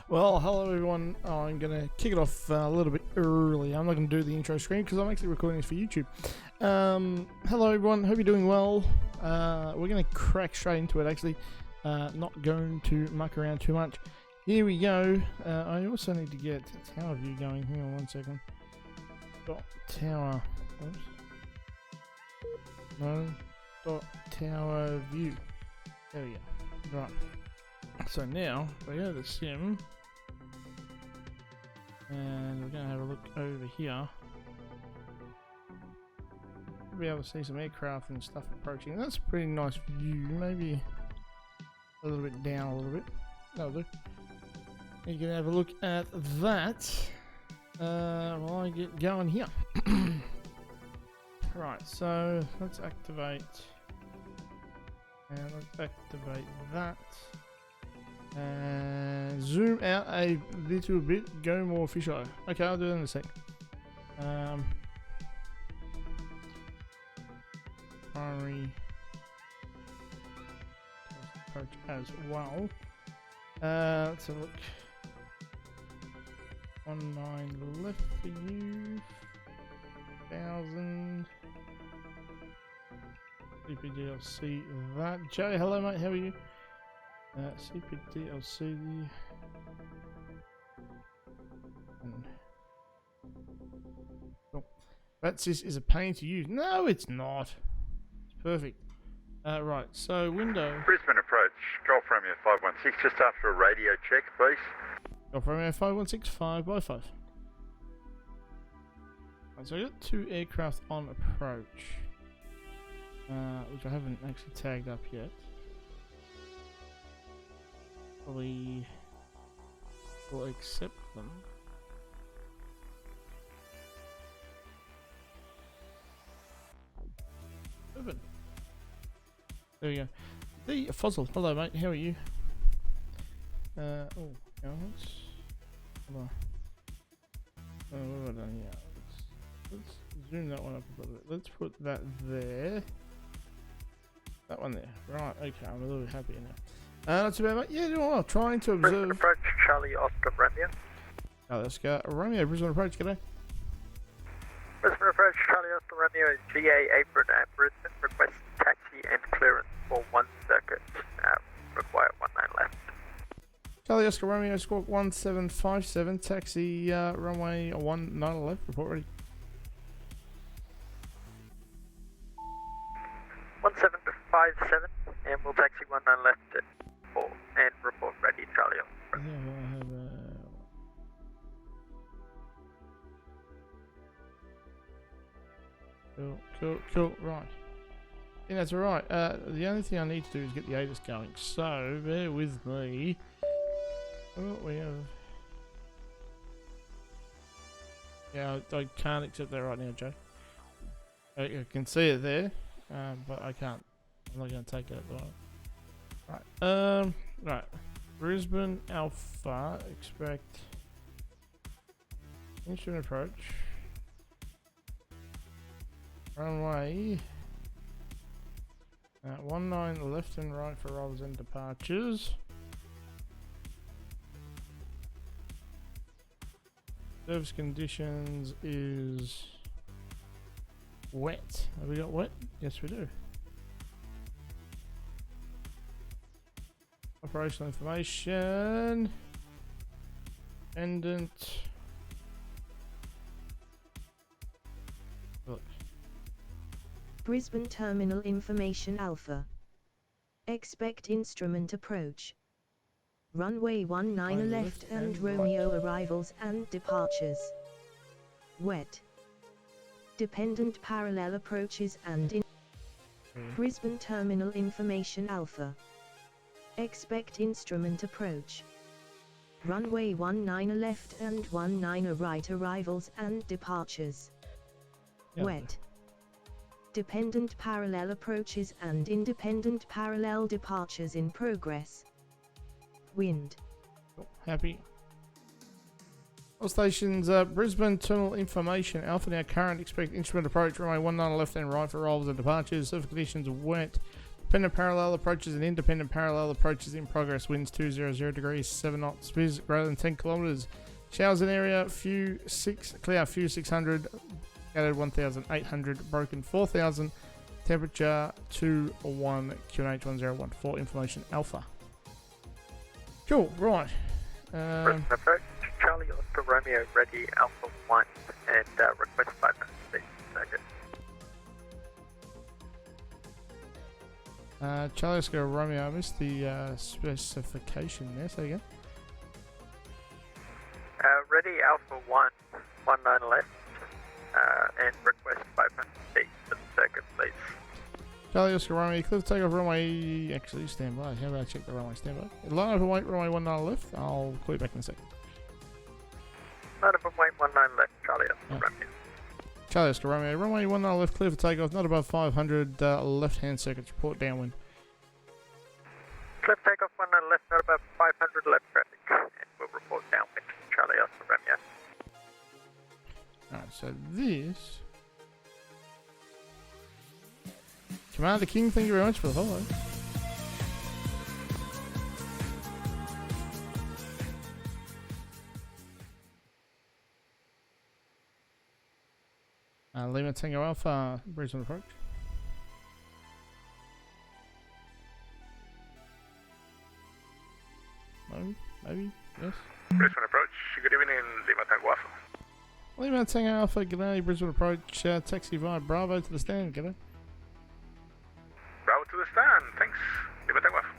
Well, hello everyone. I'm going to kick it off a little bit early. I'm not going to do the intro screen because I'm actually recording this for YouTube. Hello everyone, hope you're doing well. We're going to crack straight into it actually. Not going to muck around too much. Here we go. I also need to get tower view going. Hang on one second. Dot tower. Oops. No. Dot tower view. There we go. Right. So now we go to the sim, and we're going to have a look over here. We'll be able to see some aircraft and stuff approaching. That's a pretty nice view. Maybe a little bit down a little bit. That'll do. You can have a look at that while I get going here. Right, so let's activate, and let's activate that. And zoom out a little bit, go more fisheye. Okay, I'll do it in a sec. Primary approach as well. Let's have a look. 19 left for you. 1000. CPDLC that. Jay, hello mate, how are you? CPDLC. Oh. VATSIM is a pain to use. No, it's not. It's perfect. Right, so window. Brisbane Approach, Golf Romeo 516, just after a radio check, please. Golf Romeo 516, 5x5. Right, so I got 2 aircraft on approach, which I haven't actually tagged up yet. Probably will accept them. Open. There we go. The Fossil. Hello, mate. How are you? Oh, hold on. What have I done here? Let's zoom that one up a little bit. Let's put that there. That one there. Right. Okay. I'm a little bit happier now. Not too bad, mate. Yeah, doing well. Trying to observe. Brisbane Approach, Charlie, Oscar, Romeo. Oh, let's go. Romeo, Brisbane Approach, g'day. Brisbane Approach, Charlie, Oscar, Romeo is GA Apron at Brisbane. Request taxi and clearance for 1 circuit. Require 19 left. Charlie, Oscar, Romeo, Squawk 1757. Taxi, runway 19 left. Report ready. 1757, and we'll taxi 19 left at 4 and report ready, Charlie. Yeah, well, I have Cool, right. Yeah, that's alright. The only thing I need to do is get the ATC going, so bear with me. Oh, we have... Yeah, I can't accept that right now, Joe. I can see it there, but I can't. I'm not going to take it at the moment. Right. Right. Brisbane Alpha, expect instrument approach. Runway 19 left and right for arrivals and departures. Service conditions is wet. Have we got wet? Yes, we do. Operational information. Pendant. Look. Brisbane Terminal Information Alpha. Expect instrument approach. Runway 19 left and Romeo arrivals and departures. Wet. Dependent parallel approaches and in Brisbane Terminal Information Alpha. Expect instrument approach. Runway 19 left and 19 right arrivals and departures. Yeah. Wet. Dependent parallel approaches and independent parallel departures in progress. Wind. Happy. All stations, Brisbane Terminal Information Alpha now current, expect instrument approach, runway 19 left and right for arrivals and departures. Surface conditions wet. dependent parallel approaches and independent parallel approaches in progress. Winds 200 degrees, 7 knots. Viz greater than 10 kilometers. Showers in area, few 6, clear, few 600, scattered 1,800, broken 4,000. Temperature 21 QNH 1014. Information Alpha. Cool, right. Brisbane Approach, Charlie Oscar Romeo, ready Alpha 1, and request 5 minutes, please. Circuit. Charlie Oscar Romeo, I missed the specification there, say again. Ready Alpha 1, 19 left, and request 5 minutes, please. For the circuit, please. Charlie Oscar Romeo, clear to take off runway. Actually, stand by. How about I check the runway? Stand by. Line up and wait, runway 19 left. I'll call you back in a sec. Line up and wait, 19 left, Charlie Oscar Romeo. Charlie Oscar Romeo, runway 19 left, clear for takeoff, not above 500, left hand circuits, report downwind. Clear for takeoff, 19 left, not above 500 left traffic, and we'll report downwind, Charlie Oscar Romeo. Alright, so this. Commander King, thank you very much for the follow. Lima Tango Alpha, Brisbane Approach. No, maybe, yes. Brisbane Approach, good evening, Lima Tango Alpha. Lima Tango Alpha, g'day, Brisbane Approach, taxi via Bravo to the stand, g'day. Bravo to the stand, thanks, Lima Tango Alpha.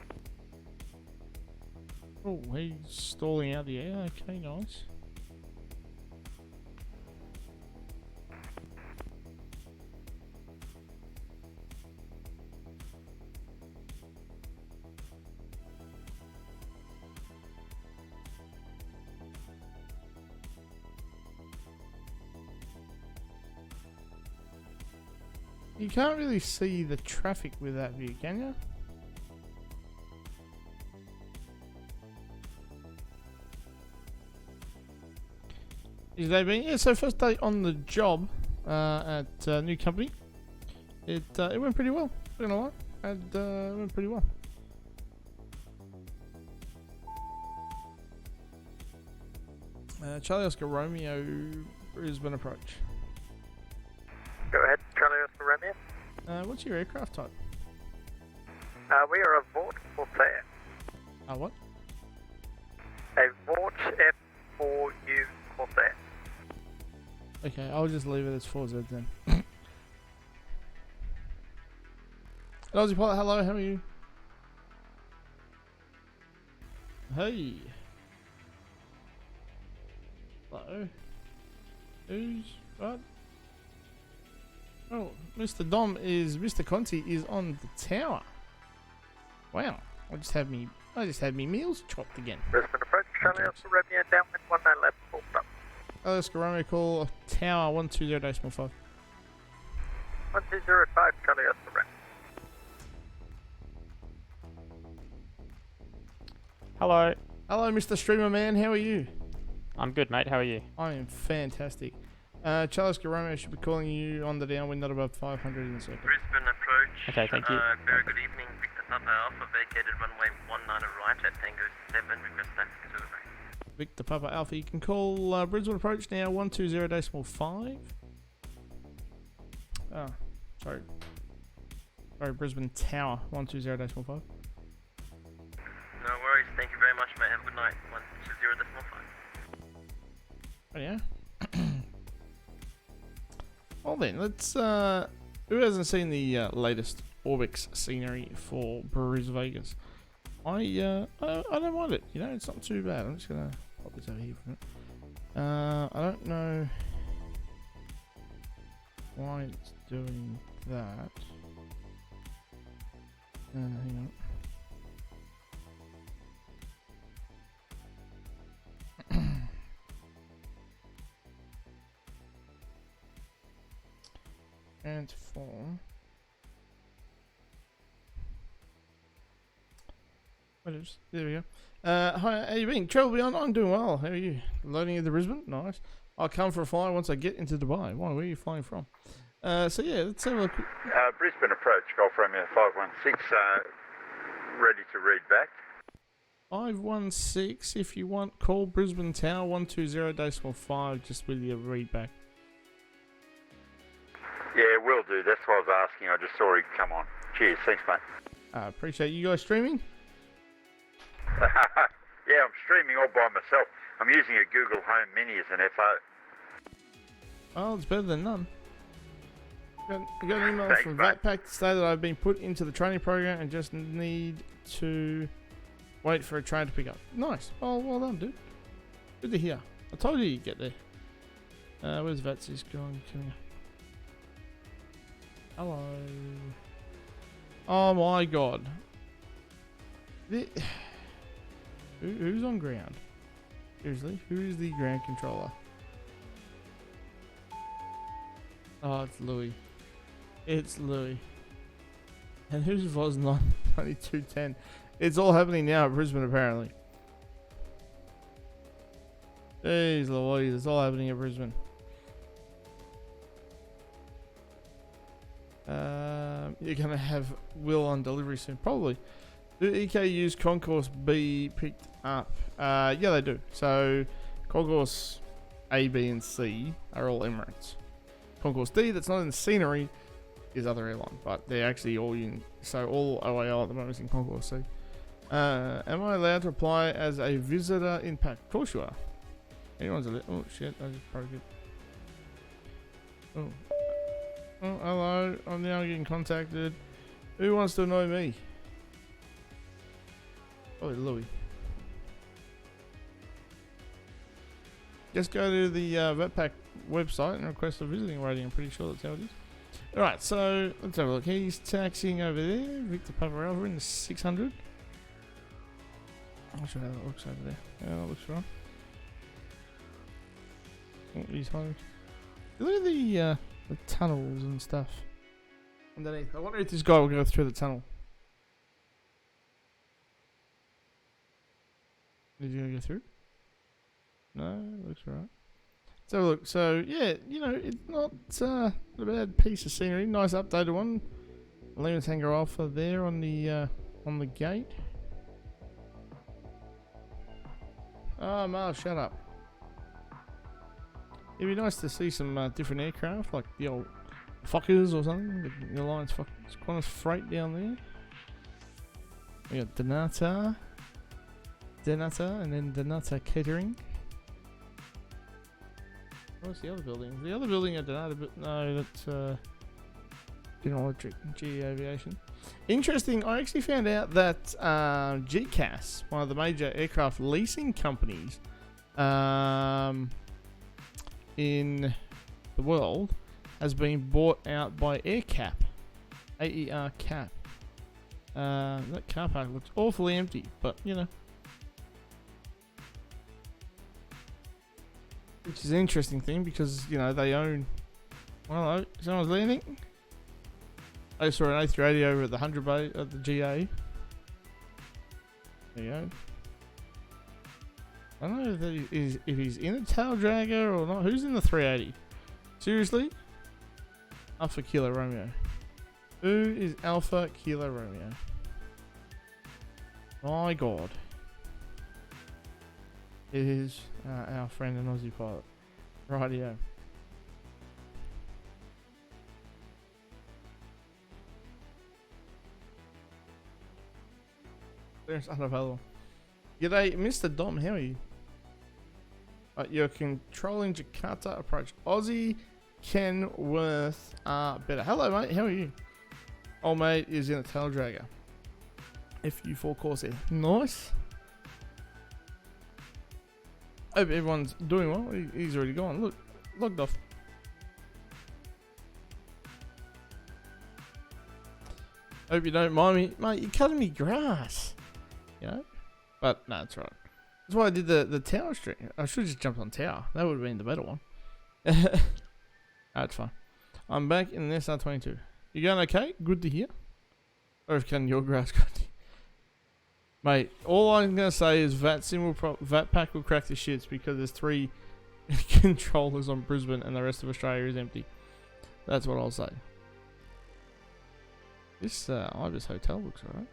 Oh, he's stalling out the air, okay, nice. You can't really see the traffic with that view, can you? Is they been? Yeah, so first day on the job at new company. It went pretty well. Not gonna lie, it went pretty well. Charlie Oscar Romeo, Brisbane Approach. Go ahead, Charlie Oscar Romeo. What's your aircraft type? We are a Vought Corsair. What? A Vought F4U Corsair. Okay, I'll just leave it as 4Z then. Aussie Pilot, hello, how are you? Hey. Hello. Who's what? Oh, Mr. Conti is on the tower. Wow. I just had me meals chopped again. Brisbane Approach, Charlie Oscar Romeo, downwind 19 left, full stop. Oscar Romeo, call tower 120.5. 1205, Charlie Oscar Romeo. Hello. Hello, Mr. Streamer Man. How are you? I'm good, mate. How are you? I am fantastic. Charlie Oscar Romeo should be calling you on the downwind, not above 500 in a second. Brisbane Approach. Okay, thank you. Very good evening. Victor Papa Alpha vacated runway 19 right at Tango 7. Request traffic to the right. Victor Papa Alpha, you can call Brisbane Approach now 120.5. Oh, sorry. Sorry, Brisbane Tower 120.5. No worries. Thank you very much, mate. Have a good night. 120.5. Oh, yeah? Well then, let's, who hasn't seen the latest ORBX scenery for BrisVEGAS? I don't mind it, you know, it's not too bad. I'm just gonna pop this over here for a minute. I don't know why it's doing that. Hang on. Transform. There we go. Hi, how you been? Travel Beyond, I'm doing well. How are you? Loading into Brisbane? Nice. I'll come for a fly once I get into Dubai. Why? Where are you flying from? So yeah, let's have a look. Brisbane Approach, Golf Romeo 516, ready to read back. 516. If you want, call Brisbane Tower 120.5 just with your readback. Yeah, will do. That's what I was asking. I just saw it come on. Cheers. Thanks, mate. Appreciate you guys streaming. Yeah, I'm streaming all by myself. I'm using a Google Home Mini as an FO. Oh, it's better than none. I got an email Thanks, from mate. VATPAC to say that I've been put into the training program and just need to wait for a train to pick up. Nice. Oh, well done, dude. Good to hear. I told you you'd get there. Where's VATSIM going? Come here. Hello. Oh my god. Who's on ground? Seriously? Who is the ground controller? Oh, it's Louis. It's Louis. And whose was 9210? It's all happening now at Brisbane, apparently. Jeez Louise, it's all happening at Brisbane. You're going to have Will on delivery soon. Probably. Do EKU's Concourse B picked up? Yeah, they do. So, Concourse A, B, and C are all Emirates. Concourse D, that's not in the scenery, is other airline, but they're actually all in. So all OAL at the moment is in Concourse C. Am I allowed to apply as a visitor in pack? Of course you are. Anyone's a oh shit! I just broke it. Oh, hello. I'm now getting contacted. Who wants to annoy me? Oh, Louis. Just go to the VetPack website and request a visiting rating. I'm pretty sure that's how it is. Alright, so let's have a look. He's taxiing over there. Victor Pavarelva in the 600. I'm not sure how that looks over there. Yeah, that looks right. Oh, he's home. Look at the tunnels and stuff underneath. I wonder if this guy will go through the tunnel. Is he gonna go through? No, looks right. So look, so yeah, you know, it's not a bad piece of scenery. Nice updated one. Lima Tango Alpha there on the gate. Oh, Miles, shut up. It'd be nice to see some different aircraft, like the old Fokkers or something. The Alliance Fokkers, Qantas Freight down there. We got Donata, and then Donata Catering. What's the other building? The other building at Donata, but no, that's General Electric, GE Aviation. Interesting, I actually found out that GCAS, one of the major aircraft leasing companies in the world, has been bought out by AerCap. AER Cap. That car park looks awfully empty, but you know. Which is an interesting thing because, you know, they own... Hello, someone's landing? I saw an A380 over at the 100 bay at the GA. There you go. I don't know if he's in a tail dragger or not. Who's in the 380? Seriously? Alpha Kilo Romeo. Who is Alpha Kilo Romeo? My god. It is our friend and Aussie pilot. Rightio. There's unavailable. G'day, Mr. Dom, how are you? You're controlling Jakarta approach. Aussie Kenworth better. Hello, mate, how are you? Old mate is in a tail dragger. FU4 Corsair. Nice. Hope everyone's doing well. He's already gone. Look, logged off. Hope you don't mind me. Mate, you're cutting me grass. You know? But, no, that's right. That's why I did the tower stream. I should have just jumped on tower. That would have been the better one. That's fine. I'm back in the SR22. You going okay? Good to hear. Or if can your grass cut. Mate, all I'm going to say is VATPAC will crack the shits because there's 3 controllers on Brisbane and the rest of Australia is empty. That's what I'll say. This Ibis Hotel looks alright.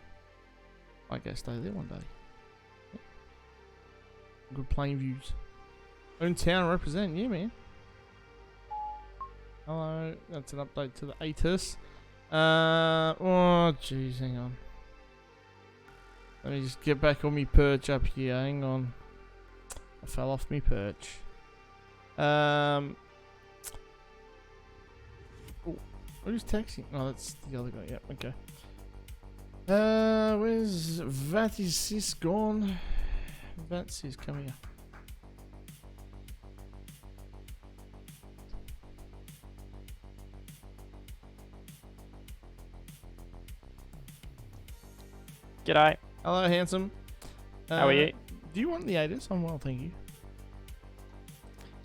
I guess stay there one day. Good plane views. Own town represent, yeah man. Hello, that's an update to the ATC. Oh jeez, hang on. Let me just get back on me perch up here, hang on. I fell off me perch. Oh, who's texting? Oh, that's the other guy, yep, okay. Where's VATSIM gone? VATSIM, come here. G'day. Hello, handsome. How are you? Do you want the ATC? I'm well, thank you.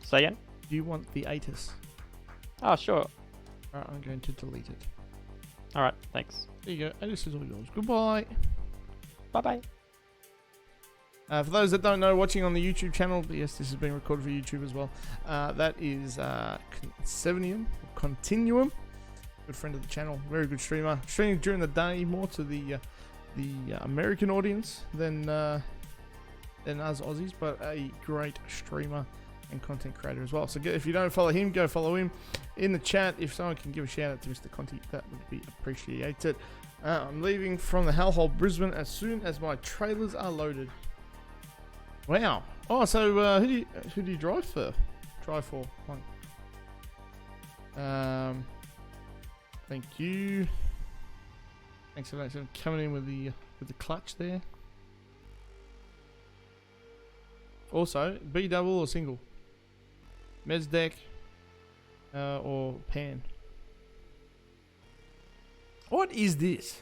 Say again? Do you want the ATC? Oh, sure. Alright, I'm going to delete it. Alright, thanks. There you go. ATC is all yours. Goodbye. Bye-bye. For those that don't know, watching on the YouTube channel, yes, this has been recorded for YouTube as well. That is Continuum. Good friend of the channel. Very good streamer. Streaming during the day more to the American audience than us Aussies, but a great streamer and content creator as well. So if you don't follow him, go follow him. In the chat, if someone can give a shout out to Mr. Conti, that would be appreciated. I'm leaving from the hellhole Brisbane as soon as my trailers are loaded. Wow. Oh, so who do you drive for? Drive for one. Thank you. Thanks for coming in with the clutch there. Also, B double or single? Mez deck or pan? What is this?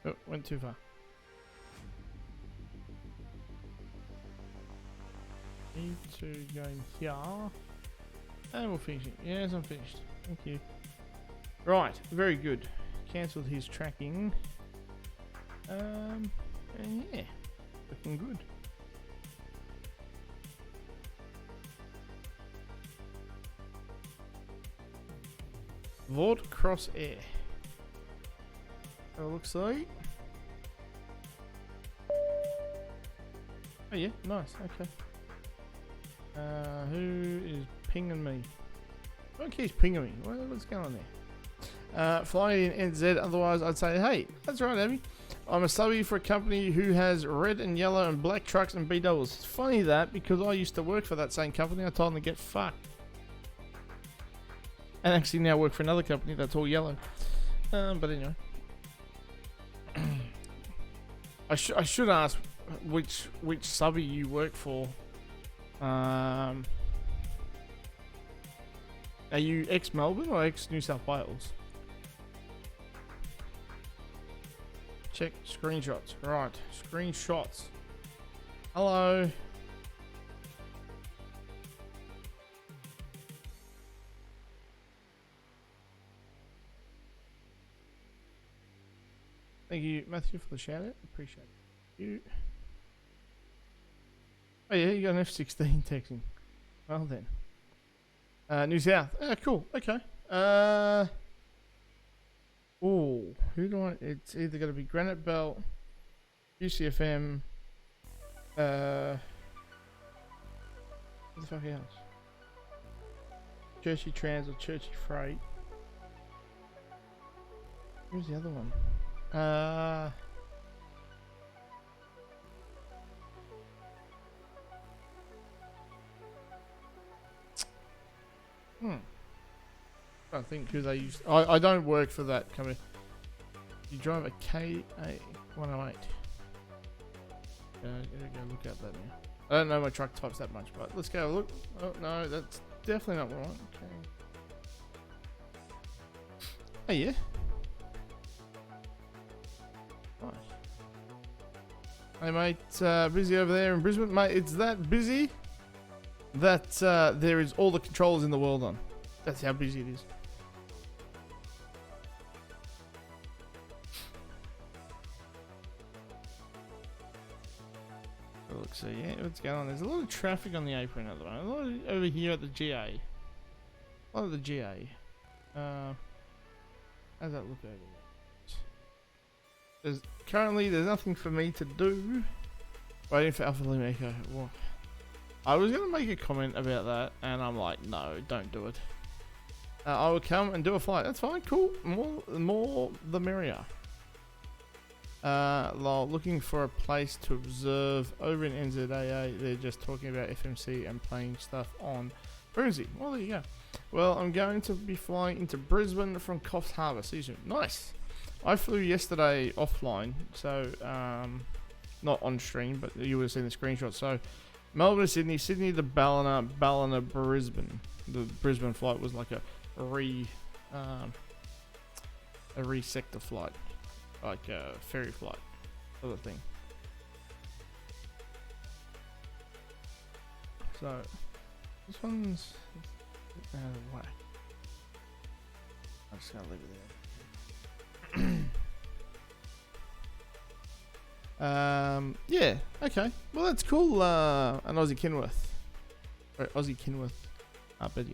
Oh, went too far. Need to go here. And we'll finish it. Yes, I'm finished. Thank you. Right, very good. Cancelled his tracking. And yeah, looking good. Vought Cross Air. That looks like. Oh yeah, nice, okay. Who is pinging me? Who keeps pinging me? What's going on there? Flying in NZ, otherwise I'd say, hey, that's right, Abby. I'm a subby for a company who has red and yellow and black trucks and B doubles. It's funny that, because I used to work for that same company, I told them to get fucked. And actually now work for another company that's all yellow. But anyway. I should ask which subby you work for. Are you ex-Melbourne or ex-New South Wales? Check screenshots. Right, screenshots. Hello. Thank you, Matthew, for the shout out. Appreciate it. You. Oh yeah, you got an F16 texting. Well then. New South. Oh, cool. Okay. Oh, who do I? It's either going to be Granite Belt, UCFM. What the fuck else? Churchy Trans or Churchy Freight. Who's the other one? I think who they use. I don't work for that company. You drive a KA108. Gotta go look at that now. I don't know my truck types that much, but let's go look. Oh no, that's definitely not right. Okay. Oh yeah. Nice. Hey mate, busy over there in Brisbane, mate. It's that busy. that there is all the controllers in the world on. That's how busy it is. Look, so yeah, what's going on? There's a lot of traffic on the apron at the moment. A lot over here at the GA. A lot of the GA. How's that look over there? There's nothing for me to do. Waiting for Alpha Lima Echo. Well, I was gonna make a comment about that, and I'm like, no, don't do it. I will come and do a flight. That's fine, cool. More the merrier. Looking for a place to observe over in NZAA. They're just talking about FMC and playing stuff on Brunsey. Well, there you go. Well, I'm going to be flying into Brisbane from Coffs Harbour. See you soon. Nice. I flew yesterday offline, so not on stream, but you would have seen the screenshot. So Melbourne to Sydney, Sydney to Ballina, Ballina Brisbane. The Brisbane flight was like a re-sector flight, like a ferry flight, sort of thing. So this one's out of the way. I'm just gonna leave it there. Yeah, okay. Well, that's cool. An Aussie Kenworth. Or Aussie Kenworth. But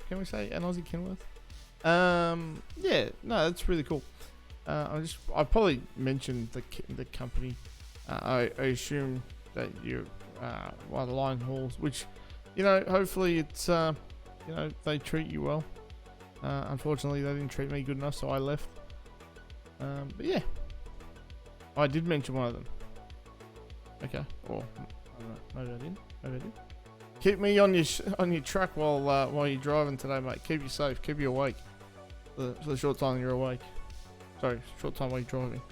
can we say an Aussie Kenworth? Yeah, no, that's really cool. I probably mentioned the company. I assume that you're one of the line hauls, which, hopefully it's they treat you well. Unfortunately, they didn't treat me good enough, so I left. But yeah, I did mention one of them. Okay, or I don't know, maybe I didn't. Maybe I did. Keep me on your truck while you're driving today, mate. Keep you safe. Keep you awake for the short time you're awake. Sorry, short time while you're driving.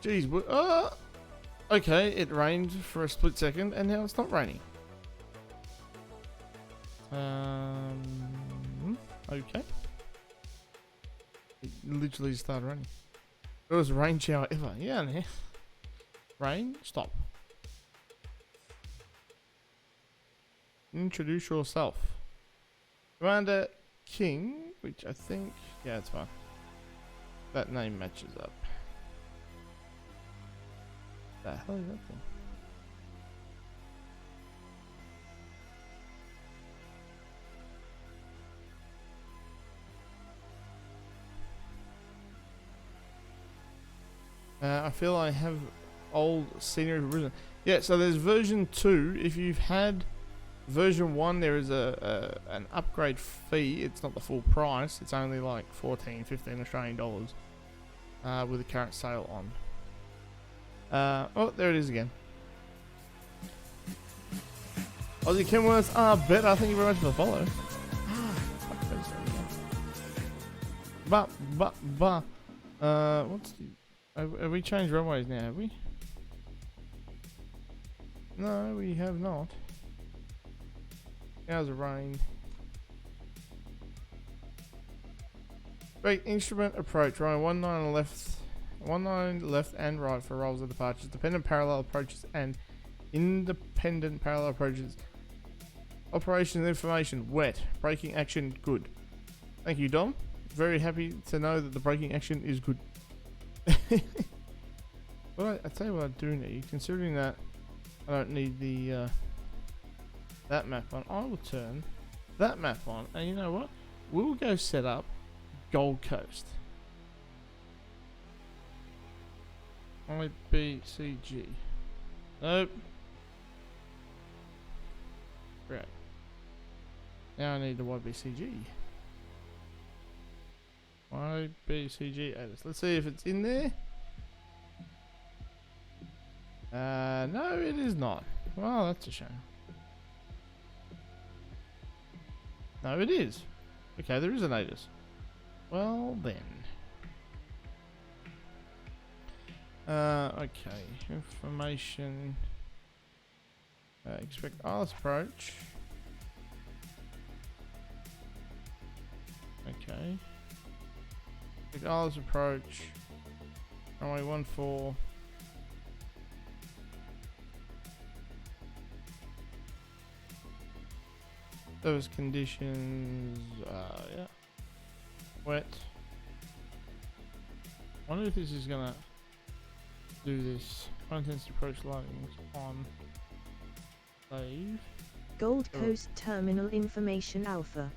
Jeez, okay, it rained for a split second, and now it's not raining. Okay. It literally started raining. It was a rain shower ever. Yeah, man. Rain, stop. Introduce yourself. Commander King, which I think, yeah, it's fine. That name matches up. The hell is that thing? I feel I have old scenery for Brisbane. Yeah, so there's version 2. If you've had version 1, there is an upgrade fee. It's not the full price. It's only like 14, 15 Australian dollars with the current sale on. Oh, there it is again. Aussie Kenworth, better. Thank you very much for the follow. What's the... Have we changed runways now, have we? No, we have not. How's the rain? Great instrument approach. Runway 19 left and right for rolls of departures. Dependent parallel approaches and independent parallel approaches. Operations information wet. Braking action good. Thank you, Dom. Very happy to know that the braking action is good. Well, I tell you what I do need, considering that I don't need the that map on. I will turn that map on, and you know what? We'll go set up Gold Coast. YBCG. Nope. Right. Now I need the YBCG. YBCG Atlas. Let's see if it's in there. No, it is not. Well, that's a shame. No, it is. Okay, there is an ATIS. Well then. Okay. Information. Expect ILS approach. Okay. ILS approach. Runway 14. Those conditions, yeah. Wet. Wonder if this is gonna do this. High intensity approach lightning on save. Gold Coast Terminal Information Alpha.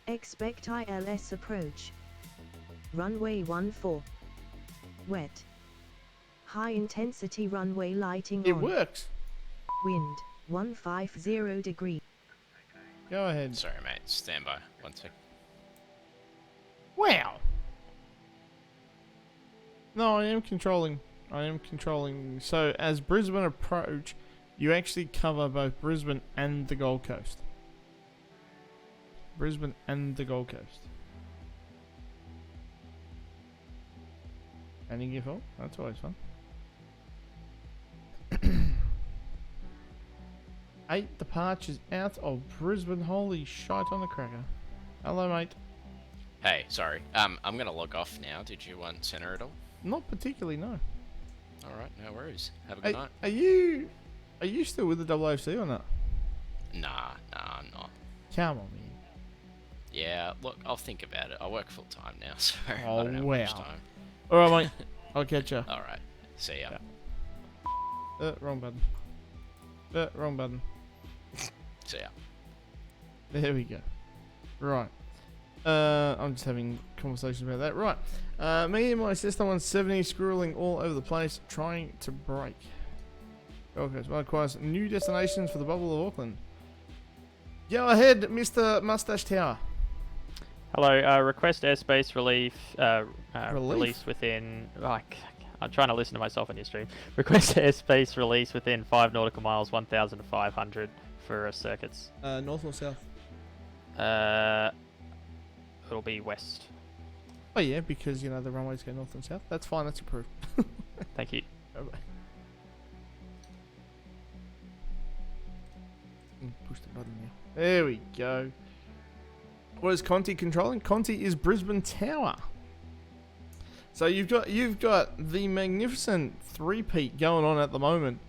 Expect ILS approach. Runway 14. Wet. High intensity runway lighting It on. works. Wind 150 degrees. Go ahead. Sorry, mate. Stand by. 1 sec. Wow. No, I am controlling. So as Brisbane Approach, you actually cover both Brisbane and the Gold Coast. Brisbane and the Gold Coast. And you give up. That's always fun. 8 departures out of Brisbane. Holy shite on the cracker. Hello, mate. Hey, sorry. I'm gonna log off now. Did you want center at all? Not particularly, no. Alright, no worries. Have a good night. Are you still with the OOC or not? Nah, I'm not. Come on, man. Yeah, look, I'll think about it. I work full time now, so Oh, I don't have much wow. time. Alright, mate. I'll catch ya. Alright, see ya. Wrong button. Wrong button. See ya. There we go. Right. I'm just having conversations about that. Right. Me and my Cessna 170 squirreling all over the place, trying to break. Gold Coast requires new destinations for the bubble of Auckland. Go ahead, Mr. Mustache Tower. Hello, request airspace relief, Relief? release within, I'm trying to listen to myself in your stream. Request airspace release within 5 nautical miles, 1,500 for circuits. North or south? It'll be west. Oh yeah, because you know the runways go north and south. That's fine. That's approved. Thank you. Bye-bye. Push the button now. There we go. What is Conti controlling? Conti is Brisbane Tower. So you've got the magnificent three-peat going on at the moment.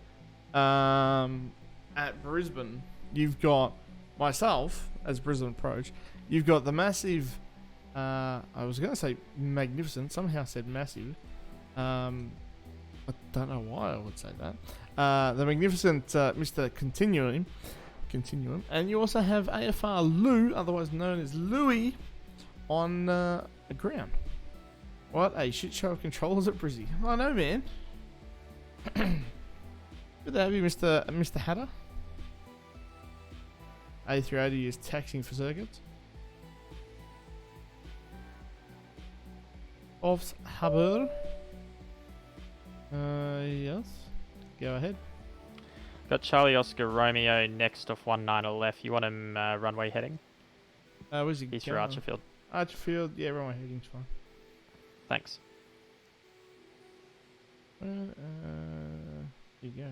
At Brisbane, you've got myself as Brisbane Approach. You've got the massive. I was going to say magnificent. Somehow said massive. I don't know why I would say that. The magnificent Mr. Continuum, and you also have AFR Lou, otherwise known as Louis, on the ground. What a shit show of controllers at Brizzy. I know, man. Good to have you, Mr. Hatter. A380 is taxing for circuits. Offs Haber. Yes. Go ahead. Got Charlie Oscar Romeo next off 19 left. You want him runway heading? Where's he He's for going? Archerfield. Archerfield, yeah, runway heading's fine. Thanks. Here you go.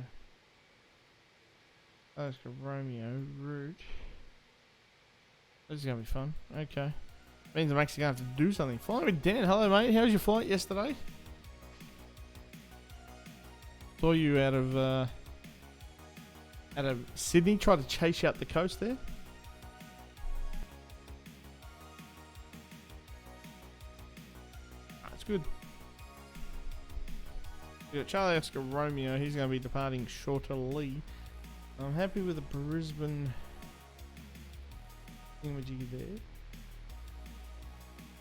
Oscar Romeo route. This is gonna be fun. Okay. Means I'm actually gonna have to do something. Flying with Dan. Hello, mate. How was your flight yesterday? Saw you out of Sydney. Tried to chase you up the coast there. That's good. We got Charlie Oscar Romeo. He's going to be departing shortly. I'm happy with the Brisbane thingamajiggy there.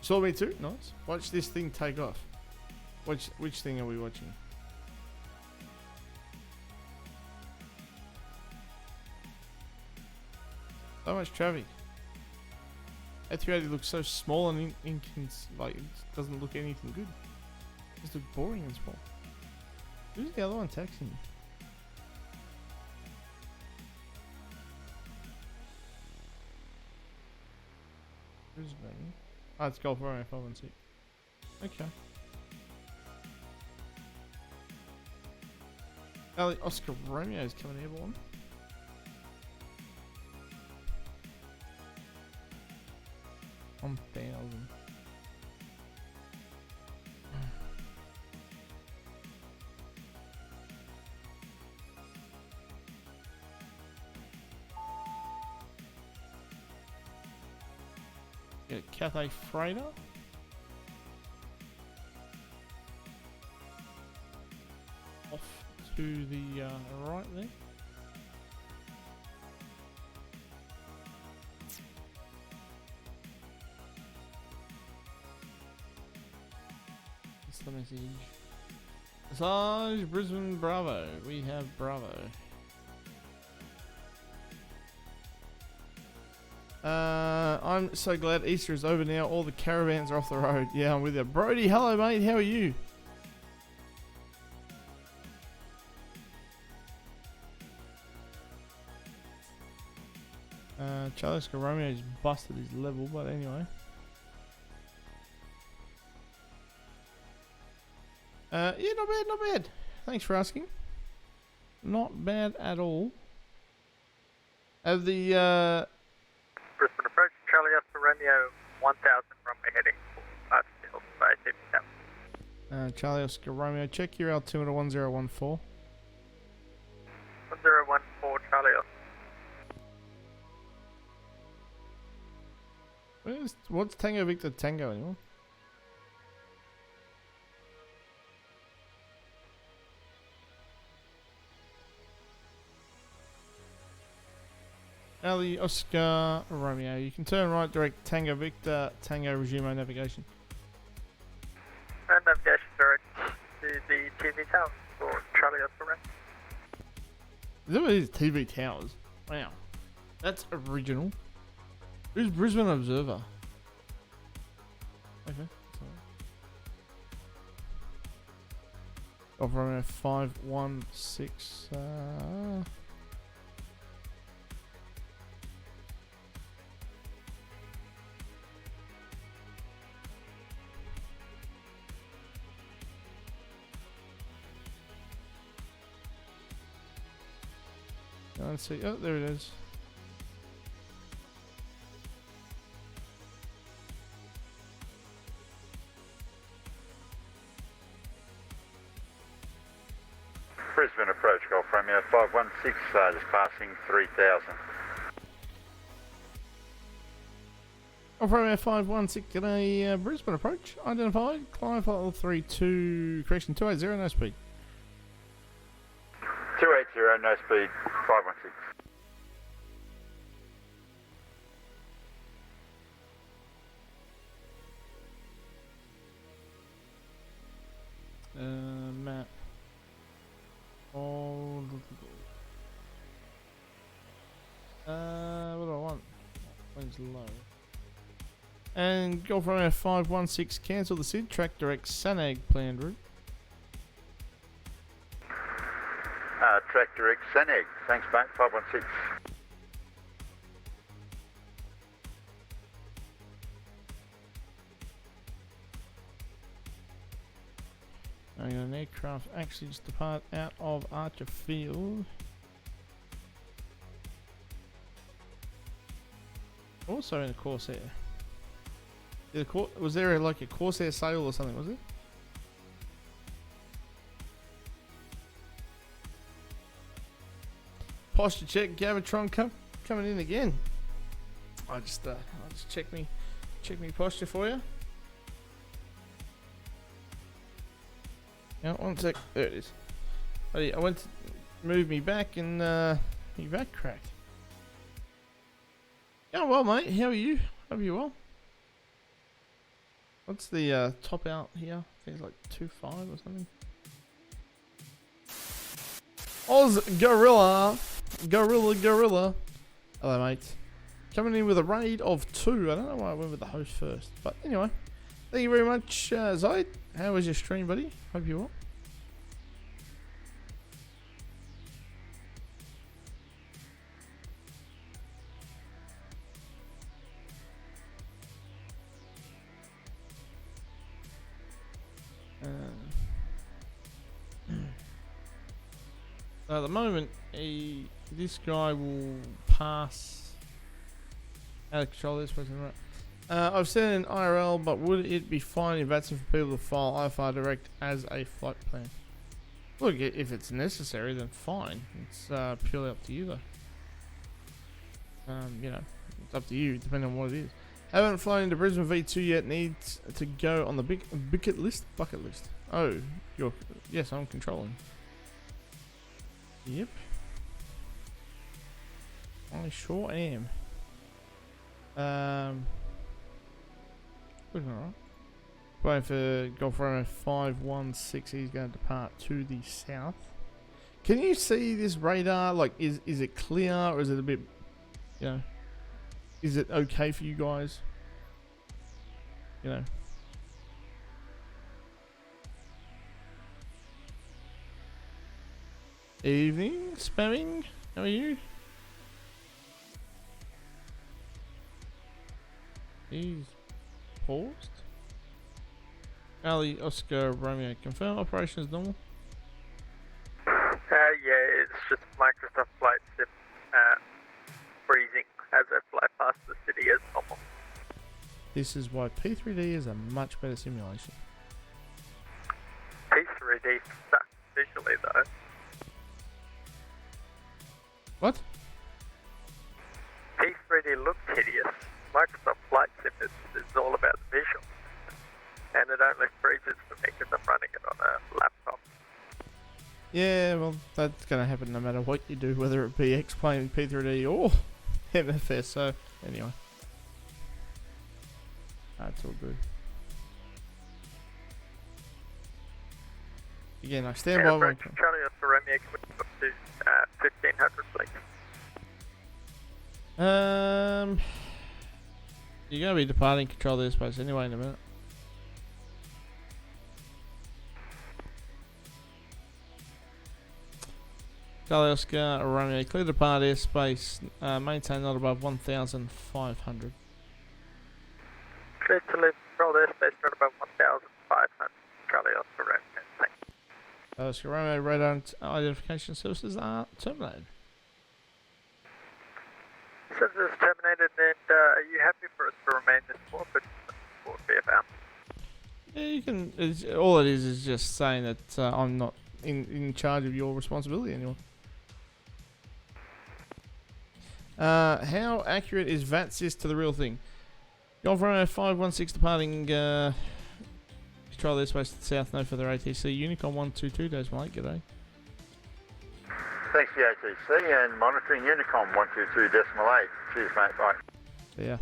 Saw me too? Nice. Watch this thing take off. Which thing are we watching? So much traffic. A380 looks so small and like it doesn't look anything good. It just looks boring and small. Who's the other one taxing? Brisbane. Oh, it's Golf Romeo 516. Okay. Charlie Oscar Romeo is coming airborne. On 1,000. Get a Cathay Freighter. Off to the right there. What's the message? Massage Brisbane Bravo. We have Bravo. I'm so glad Easter is over now. All the caravans are off the road. Yeah, I'm with you. Brody, hello mate. How are you? Charlie Oscar Romeo just busted his level, but anyway. Yeah, not bad, not bad. Thanks for asking. Not bad at all. Of the Brisbane Approach, Charlie Oscar Romeo 1000 runway heading for Hartsfield by ATC. Charlie Oscar Romeo, check your altimeter 1014. 1014 Charlie Oscar. What's Tango Victor Tango anymore? Ali Oscar Romeo, you can turn right direct Tango Victor Tango resume navigation. And navigation direct to the TV tower for Charlie Oscar Romeo. Is that what it is? TV towers. Wow. That's original. Who's Brisbane Observer? Okay. Of Romeo 516. Let's see. Oh, there it is. Brisbane Approach, Golf Romeo 516, just passing 3000. Golf Romeo 516, g'day, Brisbane Approach, identified, climb flight 32, correction, 280, no speed. 280, no speed, 516. Matt. Oh, what do I want? Wind's low. And Golf Romeo 516, cancel the SID, track direct Sanag planned route. Track direct Sanag, thanks mate, 516. I got an aircraft actually just depart out of Archer Field. Also in a Corsair. Was there like a Corsair sale or something, was it? Posture check, Gavatron coming in again. I'll just check me posture for you. Yeah, one sec. There it is. Oh, yeah, I went to move me back and me back cracked. Yeah, well, mate. How are you? Hope you're well. What's the top out here? I think it's like 2.5 or something. Oz Gorilla. Hello, mate. Coming in with a raid of 2. I don't know why I went with the host first, but anyway. Thank you very much, Zaid. How was your stream, buddy? Hope you're well. So at the moment, this guy will pass out of control. This person, right? I've said in IRL, but would it be fine in VATSIM for people to file IFR direct as a flight plan? Look, if it's necessary, then fine. It's purely up to you, though. You know, it's up to you, depending on what it is. Haven't flown into Brisbane V2 yet. Need to go on the bucket list. Oh, yes, I'm controlling. Yep. I sure am. Looking alright. Waiting for Golf Romeo 516. He's going to depart to the south. Can you see this radar? Like, is it clear or is it a bit, you know? Is it okay for you guys? You know. Evening, spamming. How are you? He's paused. Ali, Oscar, Romeo, confirm operation is normal. Yeah, it's just Microsoft Flight Sim freezing as I fly past the city as normal. This is why P3D is a much better simulation. P3D sucks visually though. What? P3D looks hideous. Microsoft Flight Sim is all about the visual. And it only freezes for me because I'm running it on a laptop. Yeah, well, that's going to happen no matter what you do, whether it be X-Plane, P3D, or MFS, so anyway. That's all good. Again, I stand by my... Charlie Oscar Romeo, can we go to 1500 please? You're going to be departing control of the airspace anyway in a minute. Charlie Oscar Romeo, clear to depart airspace, maintain not above 1,500. Clear to leave control airspace not above 1,500. Charlie Oscar Romeo, thank you. Oscar Romeo, radar identification services are terminated. Services terminated, and are you happy for us to remain this for VFL? Yeah, you can. All it is just saying that I'm not in charge of your responsibility anymore. How accurate is VATSIM to the real thing? Golf Romeo 516 departing control airspace to the south, no further ATC. Unicorn 122 days late, g'day. Thanks for the ATC and monitoring Unicom 122.8. Cheers, mate. Bye. Yeah.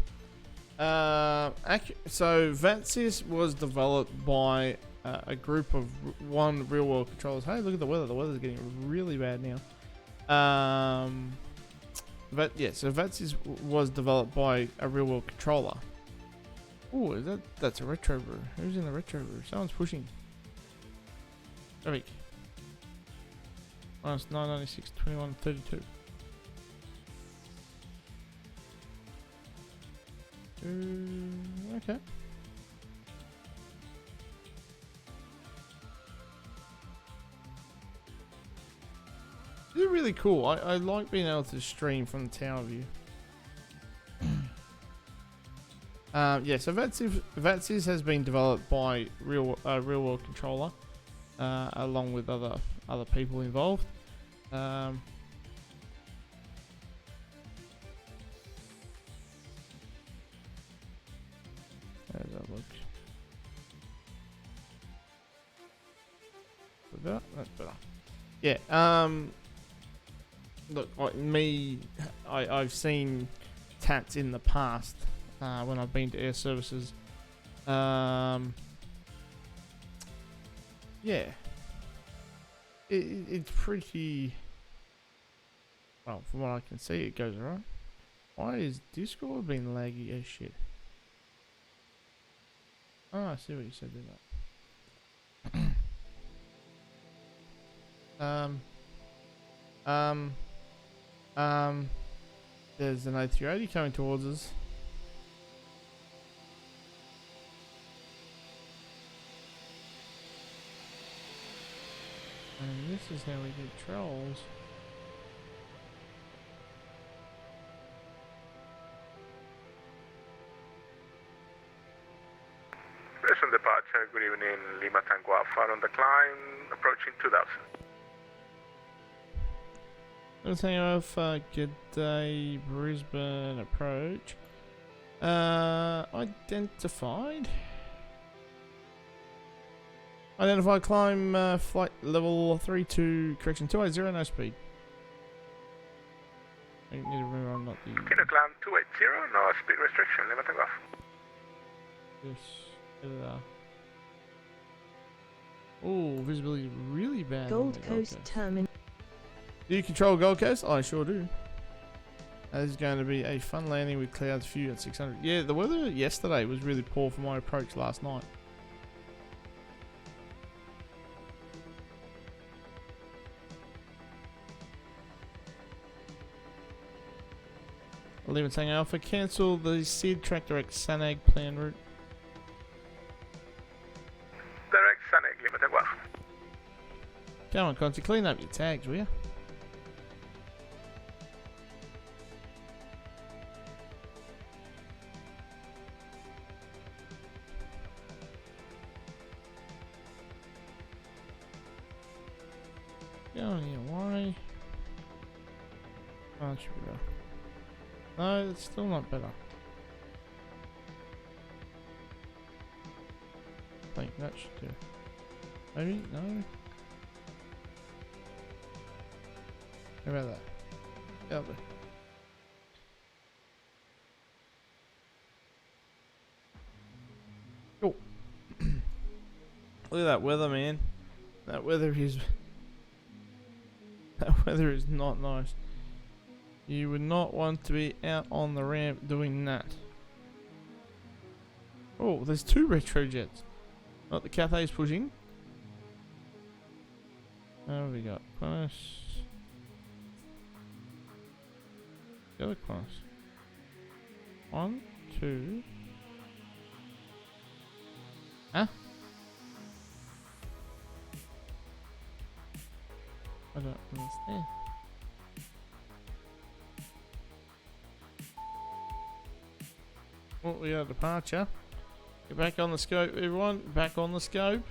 So VATSIM was developed by a group of one real world controllers. Hey, look at the weather. The weather's getting really bad now. But yeah, so VATSIM was developed by a real world controller. Oh, that's a retro brew. Who's in the retro brew? Someone's pushing. Traffic. Minus 996, 21, 32. Okay. This is really cool. I like being able to stream from the tower view. Yeah, so VATSIM has been developed by real world controller, along with other people involved. There's a look. That's better. Yeah. Look, I've seen TATs in the past when I've been to air services. Yeah. It's pretty... Well, from what I can see, it goes alright. Why is Discord being laggy as shit? Oh, I see what you said there. There's an A380 coming towards us. And this is how we get trolls. Station departure, good evening, Lima Tango Alpha on the climb, approaching 2000. Lima Tango Alpha, good day, Brisbane Approach. Identified. Identified climb flight level 32, correction 280, no speed. I need to remember I'm not the... Kilo climb 280, no speed restriction, limiting off. Yes. Oh, visibility is really bad. on Gold the Coast Terminal. Do you control Gold Coast? I sure do. That is going to be a fun landing with clouds few at 600. Yeah, the weather yesterday was really poor for my approach last night. Lima Tango Alpha, cancel the SID track direct Sanag plan route. Direct Sanag, limiting off. Come on, Conti, clean up your tags, will you? Go on here, why? Oh, that should be better. No, it's still not better. I think that should do. Maybe? No? How about that? Out there. Cool. Look at that weather, man. That weather is... That weather is not nice. You would not want to be out on the ramp doing that. Oh, there's two retro jets. Not the Cathay's pushing. What have we got? Class. The other class. 1, 2. Huh? I don't understand. Oh, we got a departure. Get back on the scope, everyone. Back on the scope.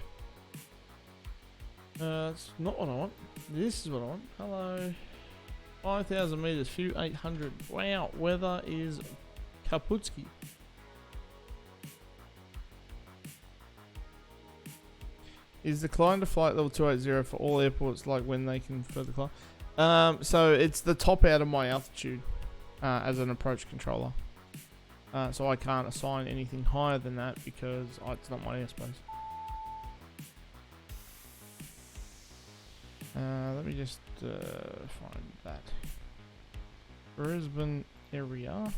It's not what I want. This is what I want. Hello. 5,000 meters, few 800. Wow, weather is Kaputski. Is declined to flight level 280 for all airports, like when they can further climb? So it's the top out of my altitude as an approach controller. So I can't assign anything higher than that because it's not my airspace. Let me just find that. Brisbane area.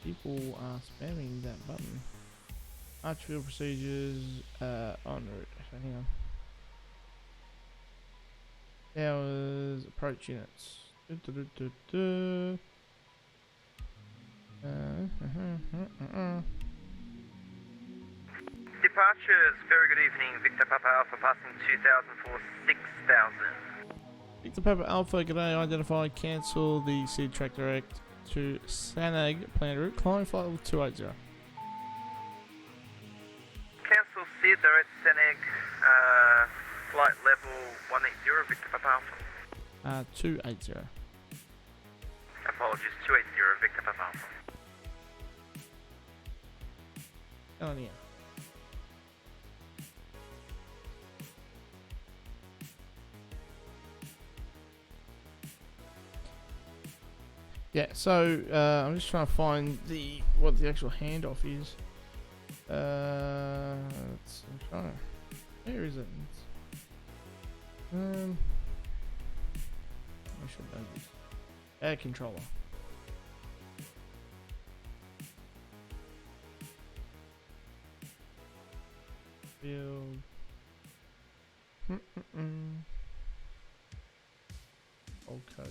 People are spamming that button. Archfield procedures en route. Hang on. Towers, approach units. Departures, very good evening. Victor Papa Alpha passing 2000 for 6000. Victor Papa Alpha, g'day. Identified. Cancel the SID track direct to Sanag planned route. Climb flight level 280. Cancel SID direct Seneg, flight level 180, Victor Papa Alpha. 280. Apologies, 280, Victor Papa Alpha. Oh yeah. Yeah, so I'm just trying to find what the actual handoff is. I'm trying to, where is it? I should know this. Air controller. Field. Okay.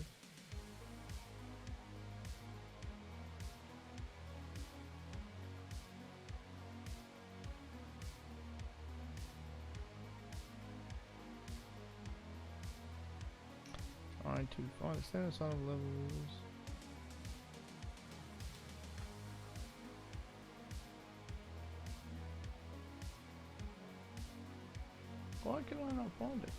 Trying to find the standard sign of levels. Why can I not find it?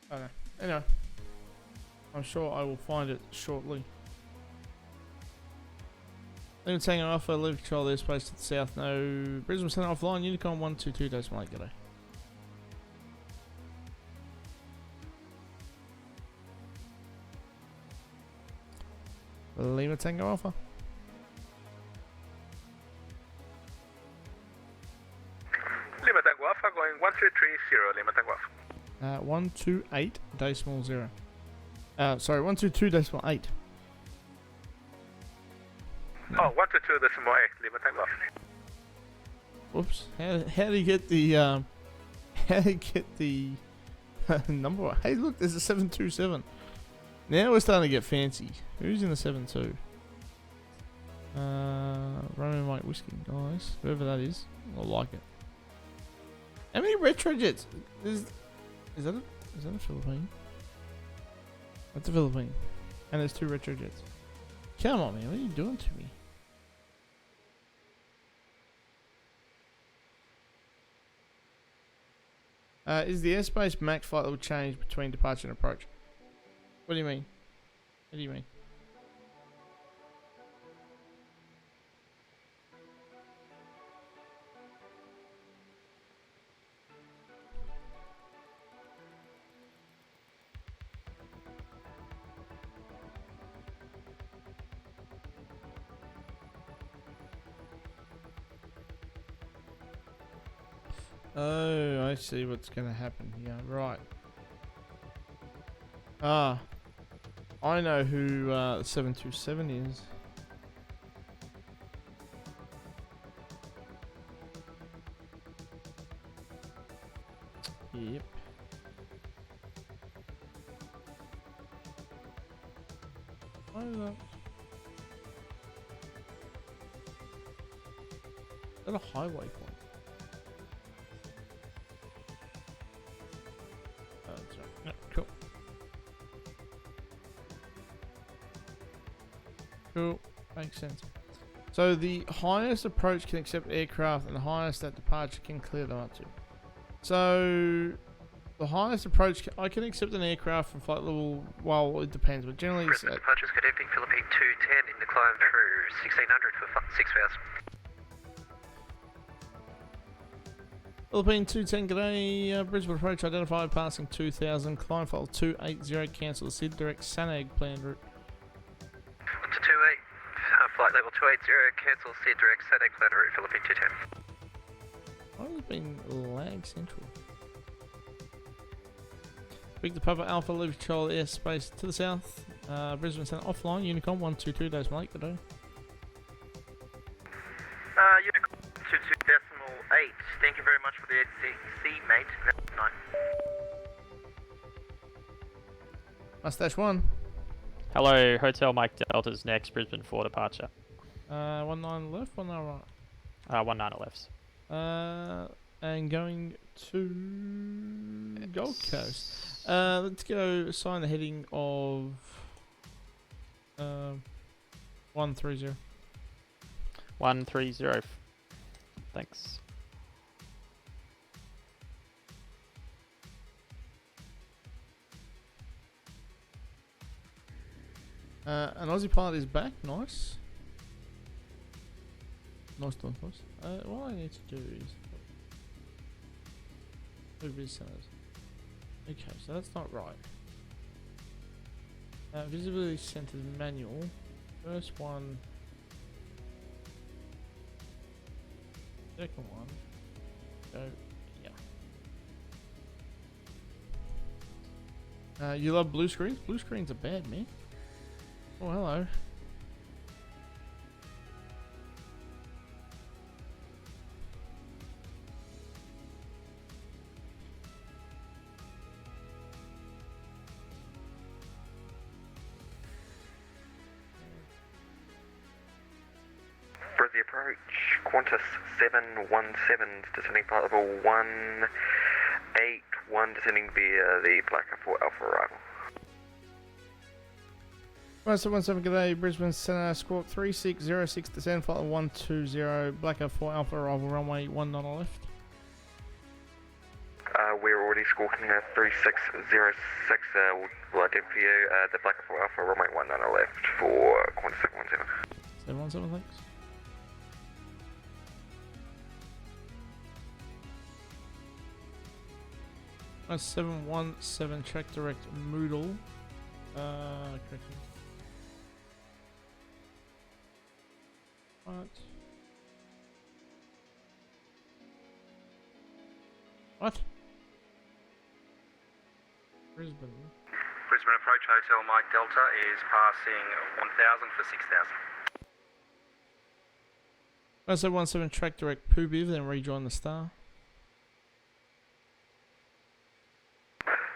I don't know. Anyway, I'm sure I will find it shortly. Limit Tango Alpha, leave control of airspace to the south. No. Brisbane Centre offline, Unicorn 122 decimal 8, g'day. Lima Tango Alpha. Lima Tango Alpha going 1330, Lima Tango Alpha. 128 decimal 0. Sorry, 122 decimal 8. Oh, 122 decimal 8, Lima Tango Alpha. Whoops. How do you get the how do you get the number? Hey, look, there's a 727. Now we're starting to get fancy. Who's in the 7-2? Roman Mike Whiskey, nice. Whoever that is, I like it. How many retrojets? Is that a Philippine? That's a Philippine. And there's 2 retrojets. Come on, man, what are you doing to me? Is the airspace max flight level change between departure and approach? What do you mean? What do you mean? Oh, I see what's gonna happen here. Right. Ah. I know who the 727 is. Yep. What is that? Is that a highway point? Oh, that's right. Yeah, cool. Cool. Makes sense. So the highest approach can accept aircraft and the highest at departure can clear them up to. So the highest approach, I can accept an aircraft from flight level, well, it depends, but generally it's Brisbane departures, good evening, Philippine 210 in the climb through 1600 for 6 hours. Philippine 210, g'day. Brisbane Approach identified passing 2000, climb file 280, cancel the SID, direct Sanag planned route. To 28, flight level 280, cancel SID direct Sanag planned route, Philippine 210. Why has it been lag central? Victor Papa Alpha, leave control airspace to the south. Brisbane Centre offline, Unicorn 122 decimal 8, g'day. Unicorn 22.8. Thank you very much for the ATC, mate. 9. Mustache 1. Hello, Hotel Mike Delta's next, Brisbane 4 departure. 19 left, 19 right. 19 left. And going to Gold Coast. Let's go assign the heading of 130. 130. Thanks. An Aussie pilot is back. Nice. Nice. What I need to do is okay, so that's not right. Visibility centers manual. First one. Second one. Go yeah. You love blue screens? Blue screens are bad, man. Oh, hello. Brisbane Approach, Qantas 717, descending flight level 181, descending via the Black 4 Alpha arrival. 1717, good day, Brisbane Centre, squawk 3606, descend flight 120, Black 4 Alpha, arrival runway 19 on left. We're already squawking 3606, we'll identify for you, the Black 4 Alpha, runway 19 on left for Qantas 717. 717, thanks. That's 717, track direct Moodle. Correction. What? What? Brisbane. Brisbane Approach Hotel Mike Delta is passing 1,000 for 6,000. 1717, track direct Pubiv, then rejoin the star.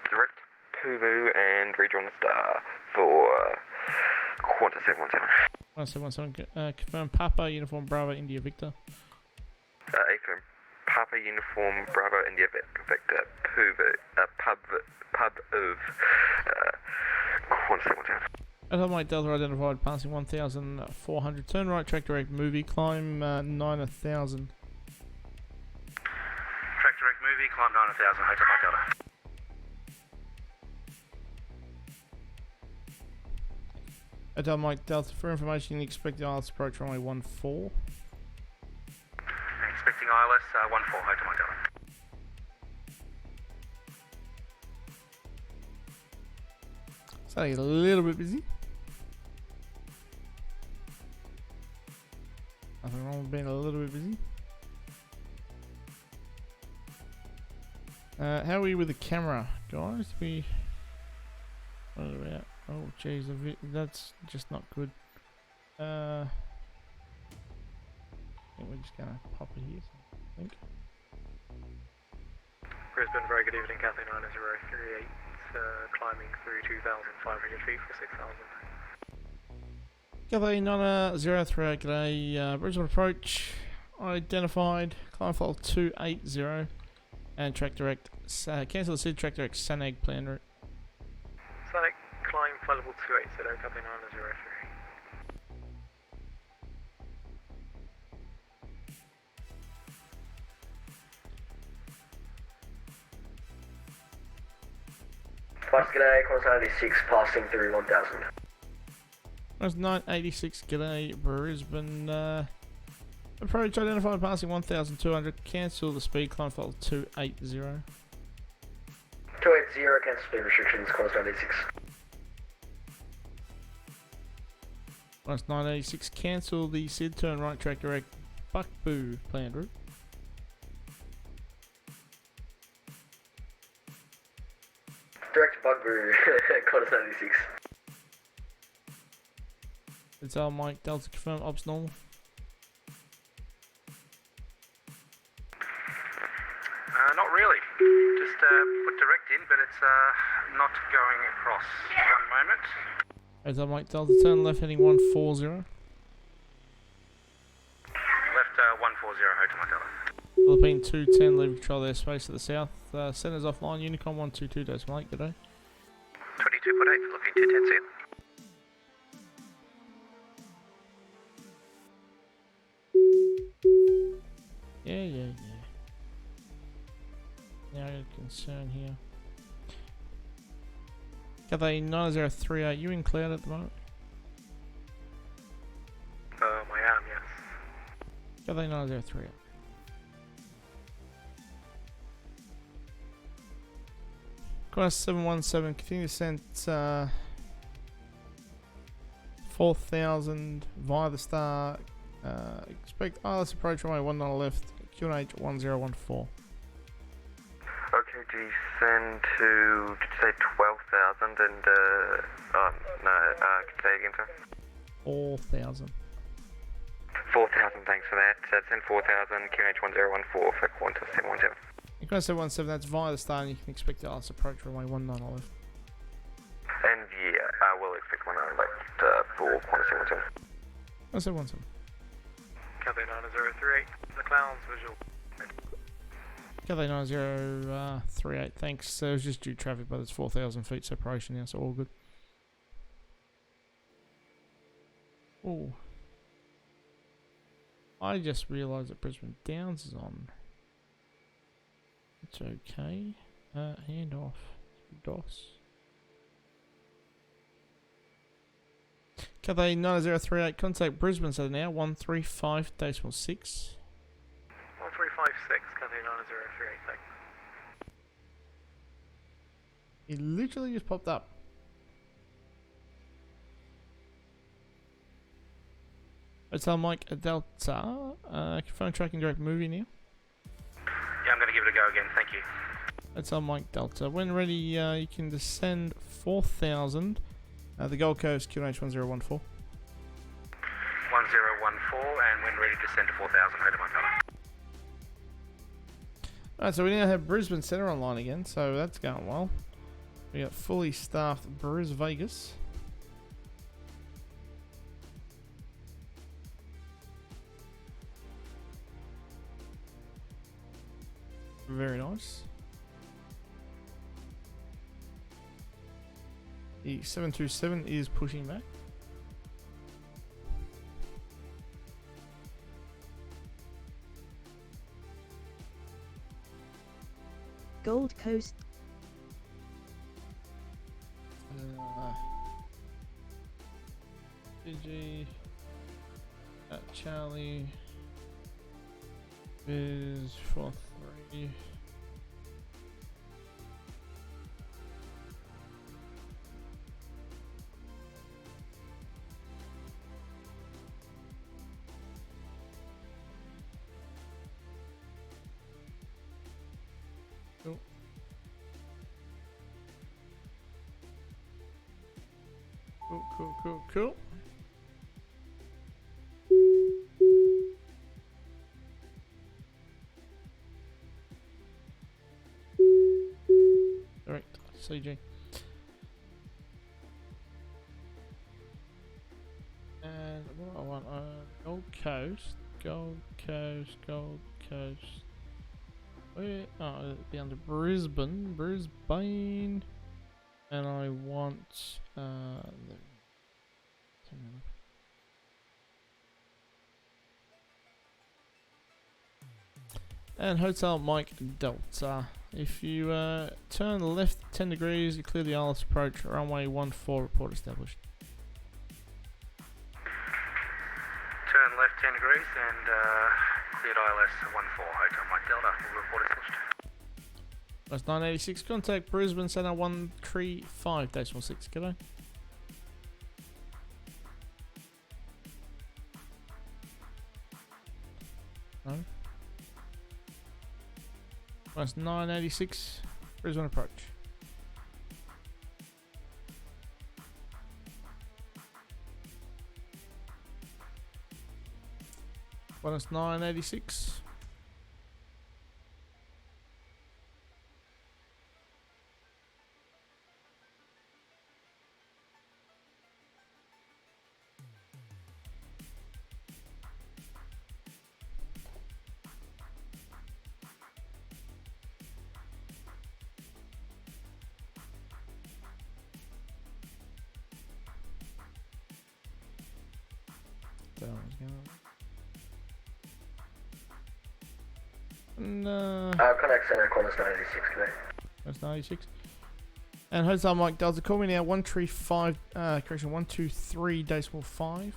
Direct Pubu and rejoin the star for Qantas 717. 1717, confirm Papa, Uniform Bravo, India Victor. Affirm. Papa Uniform Bravo India Victor Pubu, pub of Qantas 717. Hotel Mike Delta identified passing 1,400. Turn right, track direct movie, climb 9,000. Track direct movie, climb 9,000, Hotel Mike Delta. Hotel Mike Delta, for information, the expected ILS approach runway 14. Expecting ILS 14, Hotel Mike Delta. Starting to get a little bit busy. Nothing wrong with being a little bit busy. How are we with the camera, guys? What are we at? Oh, jeez, that's just not good. I think we're just gonna pop it here. I think. Brisbane, very good evening, Cathay 9038, climbing through 2,500 feet for 6,000. Cathay 9038, g'day, Brisbane Approach, identified, climb file 280, and track direct, cancel the SID, track direct Sanag plan route. Sonic, climb flight level 280, Cathay 9038. Flight g'day, Qantas 96, passing through 1,000. That's 986, g'day, Brisbane, approach identified passing 1,200, cancel the speed, climb file 280. 280, cancel speed restrictions, Qantas 96. That's 986, cancel the SID, turn right, track direct, Buckboo planned route. Direct Bugboo, Qantas 96. It's our Mike Delta, confirm ops normal. Not really. Just put direct in, but it's not going across. One moment. It's our Mike Delta, turn left heading 140. Left 140, Hotel Mike Delta. Philippine 210, leaving control airspace at the south. Centers offline, Unicom 122, Decimal 8, g'day. 22.8, Philippine 210, see you. Yeah. Now I got a concern here. Cathay 9038, you in cloud at the moment? I am, yes. Cathay 9038. Qantas 717, continue descent 4,000 via the star. Expect ILS approach runway 19 left, QNH 1014. Okay, descend to, did you say 12,000 and, could you say again, sir? 4,000. 4,000, thanks for that. Descend 4,000, QNH 1014 for Qantas 717. Qantas 717, that's via the star, and you can expect the ILS approach runway 19 left. And yeah, we'll expect 19 left for Qantas 717. Qantas 717. Cathay 9038, the clouds visual. Cathay 9038, thanks. It was just due traffic, but it's 4,000 feet separation now, so all good. Oh. I just realised that Brisbane Downs is on. It's okay. Hand off. DOS. Cathay 9038, contact Brisbane Center now, 135.6. 1356, Cathay 9038, thanks. It literally just popped up. Hotel Mike Delta, phone tracking direct movie now. Yeah, I'm going to give it a go again, thank you. Hotel Mike Delta. When ready, you can descend 4,000. The Gold Coast QNH 1014. 1014, and when ready, descend to 4,000, Hotel Mike Delta. Alright, so we now have Brisbane Centre online again, so that's going well. We got fully staffed BrisVEGAS. Very nice. The 727 is pushing back. Gold Coast. GG. Charlie. Is 4-3. Cool. Cool. Alright, CG. And what do I want? Gold Coast. Where? Oh, it'll be under Brisbane. And I want and Hotel Mike Delta. If you turn left 10 degrees, you clear the ILS approach, runway 14, report established. Turn left 10 degrees and cleared ILS 14, Hotel Mike Delta, full report established. That's 986, contact Brisbane Centre 135.6, g'day. No. That's 986, Brisbane Approach. Well, it's 986. Contact Center, Qantas 986, today. That's 96. And Hotel Mike Delta, call me now 135, correction, 123.5. 123.5,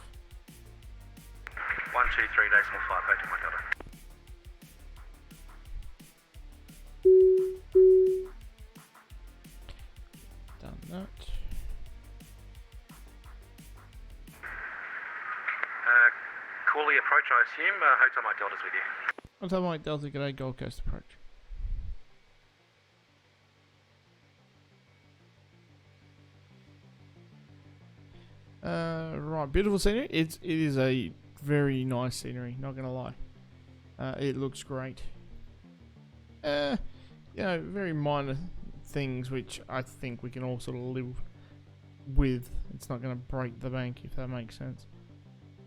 Hotel Mike Delta. Done that. Cooley approach, I assume. Hotel Mike Delta's with you. Hotel Mike Delta, g'day, Gold Coast Approach. Right, beautiful scenery. It is a very nice scenery, not gonna lie. It looks great. You know, very minor things which I think we can all sort of live with. It's not gonna break the bank, if that makes sense.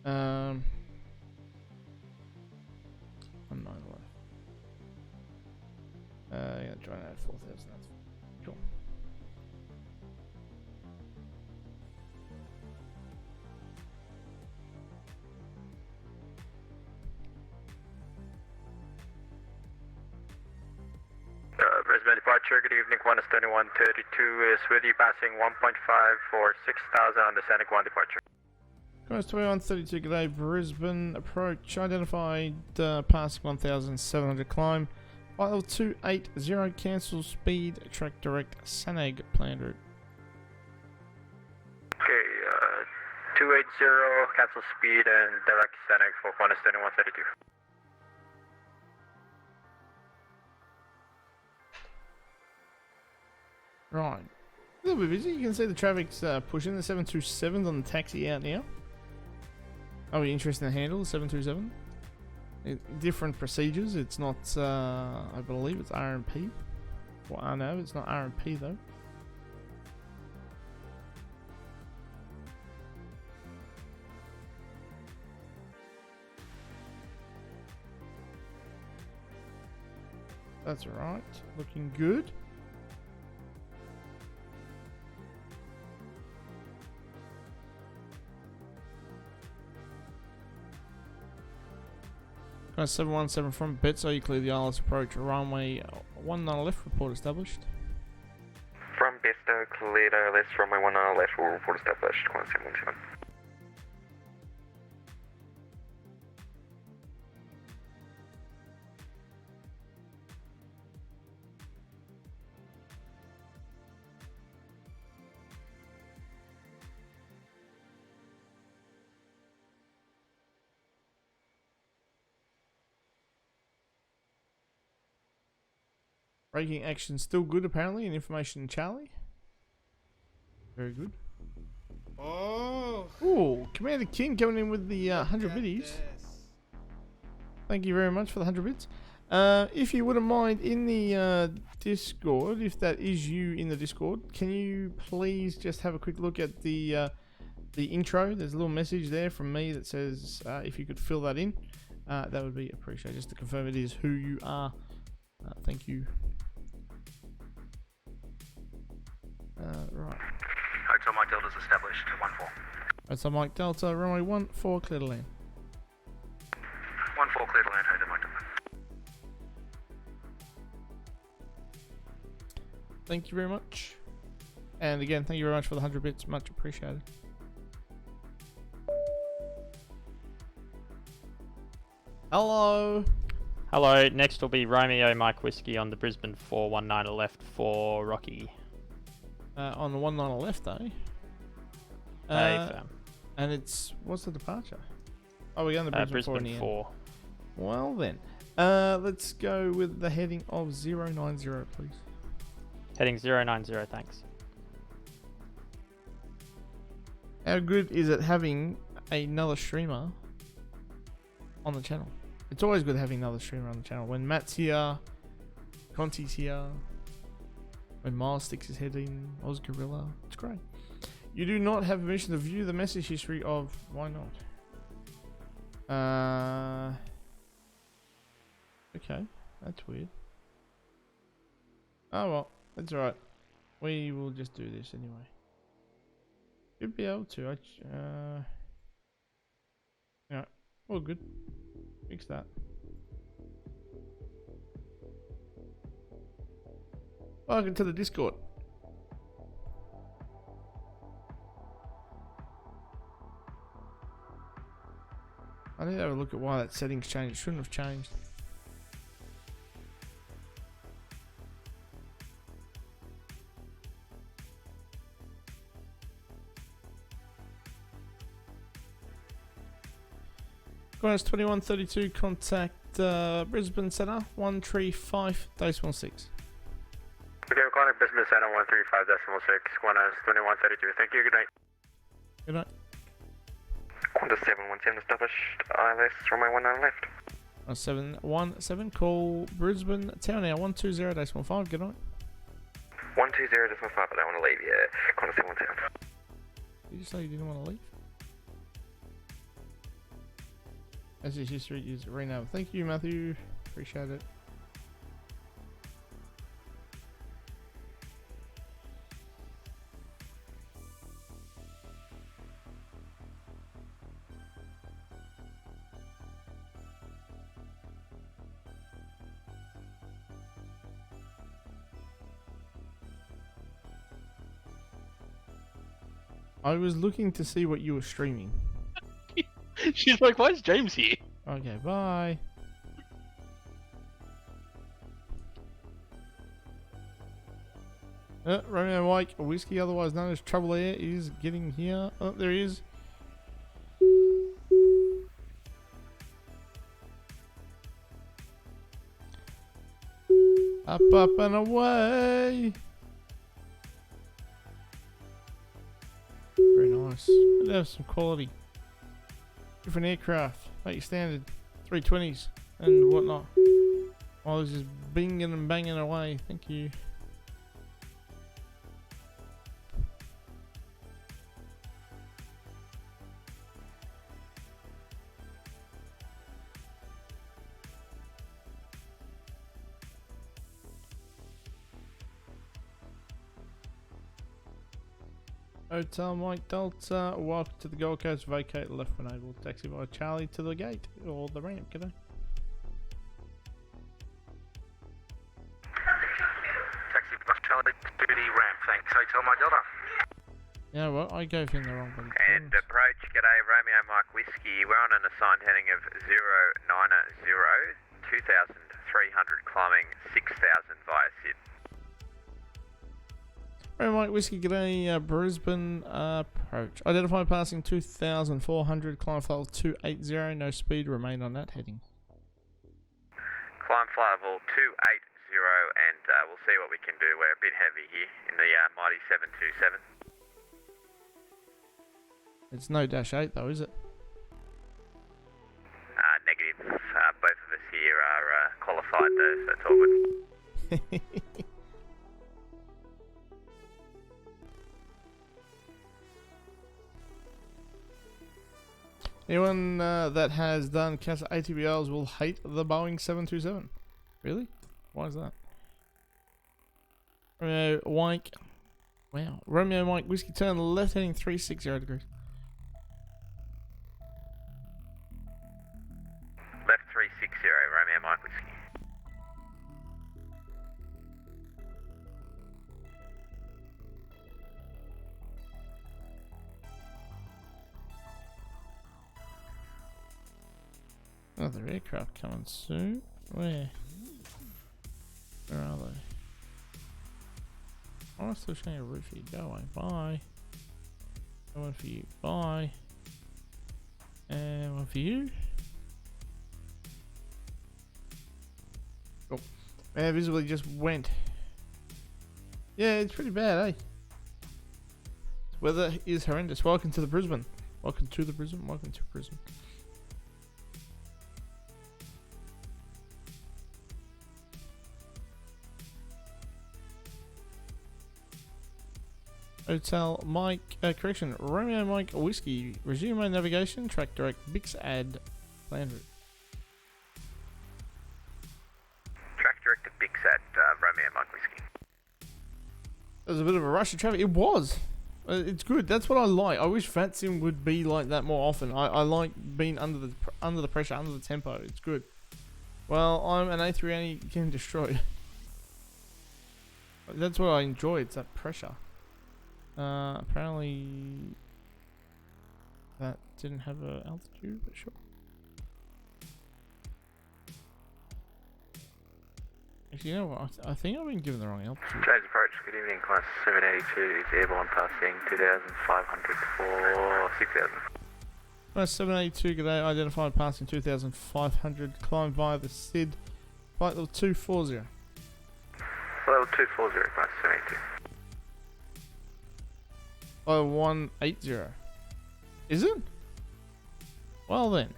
Unknown left. Yeah, try and add 4,000. That's cool. departure. Good evening, Qantas 2132 is with you, passing 1.5 for 6,000 on the Scenic 1 departure. Qantas 2132, good day, Brisbane Approach. Identified passing 1,700 climb. File 280, cancel speed, track direct, Sanag planned route. Okay, 280, cancel speed and direct Scenic for Qantas 2132. Right. A little bit busy. You can see the traffic's pushing. The 727's on the taxi out now. Are we interested in the handle, the 727? Different procedures. It's not, I believe it's RMP. Well, I know it's not RMP though. That's alright. Looking good. Qantas 717 from Betso, you clear the ILS approach, runway 19 left, report established. From Besto, cleared OLS, runway 19 left, will report established, Qantas 717. Braking action still good apparently, and information Charlie. Very good. Oh! Ooh, Commander King coming in with the 100 biddies. Thank you very much for the 100 bits. If you wouldn't mind, in the Discord, if that is you in the Discord, can you please just have a quick look at the intro? There's a little message there from me that says if you could fill that in, that would be appreciated. Just to confirm it is who you are. Thank you. Right. Hotel Mike Delta's established to 1-4. Hotel Mike Delta, runway 14, clear to land. 1-4, clear to land, Hotel Mike Delta. Thank you very much. And again, thank you very much for the 100 bits, much appreciated. Hello. Hello, next will be Romeo Mike Whiskey on the Brisbane 419 left for Rocky. On the 19 left, eh? Hey, fam. And it's, what's the departure? Oh, we're going to Brisbane 4 in the end. 4. Well then, let's go with the heading of 090, please. Heading 090, thanks. How good is it having another streamer on the channel? It's always good having another streamer on the channel. When Matt's here, Conti's here, when Miles Sticks is heading, Oz Gorilla, it's great. You do not have permission to view the message history of, why not? Okay, that's weird. Oh well, that's alright. We will just do this anyway. Should be able to. Yeah, all good. Fix that. Welcome to the Discord. I need to have a look at why that settings changed. It shouldn't have changed. Qantas 2132, contact Brisbane Centre 135.6. Okay, we're calling Brisbane Center 135.6, Qantas 2132. Thank you, good night. Good night. Qantas 717 established, ILS, runway 19 left. 717, call Brisbane Town now 120.15. Good night. 120.5, but I want to leave, yeah. Qantas 717. Did you say you didn't want to leave? As his history is rename. Thank you, Matthew. Appreciate it. I was looking to see what you were streaming. She's like, why is James here? Okay, bye. Romeo Mike Whiskey, otherwise known as Trouble Air, is getting here. Oh, there he is. Up, up, and away. Very nice. Good to have some quality. Different aircraft, make your standard 320s and whatnot. I was just binging and banging away. Thank you. Hotel Mike Delta, welcome to the Gold Coast, vacate left when able, taxi by Charlie to the gate, or the ramp, g'day. Taxi by Charlie to the ramp, thanks. Hotel Mike Delta. You know what, I gave him the wrong one. And approach, g'day, Romeo Mike Whiskey. We're on an assigned heading of 090, 2,300 climbing 6,000 via Sid. Romeo Mike Whiskey, g'day, Brisbane Approach. Identify passing 2,400, climb flight level 280, no speed, remain on that heading. Climb flight level 280 and we'll see what we can do. We're a bit heavy here in the mighty 727. It's no dash 8 though, is it? Negative. Both of us here are qualified though, so it's all good. Anyone that has done CASA ATBLs will hate the Boeing 727. Really? Why is that? Romeo Mike. Wow. Romeo Mike Whiskey turn left heading 360 degrees. Left 360, Romeo Mike Whiskey. Another aircraft coming soon. Where? Where are they? I'm still showing a route for you. Go away. Bye. One for you. Bye. And one for you. Oh. Man, visibly just went. Yeah, it's pretty bad, eh? Weather is horrendous. Welcome to the Brisbane. Welcome to the Brisbane. Welcome to Brisbane. Hotel Mike, correction, Romeo Mike Whiskey, resume my navigation, track direct, Bix add, land route. Track direct to Bix at Romeo Mike Whiskey. There's a bit of a rush of traffic. It was. It's good. That's what I like. I wish VATSIM would be like that more often. I like being under the pressure, under the tempo. It's good. Well, I'm an A380 getting destroyed. That's what I enjoy. It's that pressure. Apparently that didn't have an altitude, but sure. Actually, you know what? I think I've been given the wrong altitude. James Approach, good evening, class 782 is airborne passing 2,500 for 6,000. Class 782, g'day, identified passing 2,500, climb via the SID, flight level 240. Level 240, class 782. 180. Is it? Well then.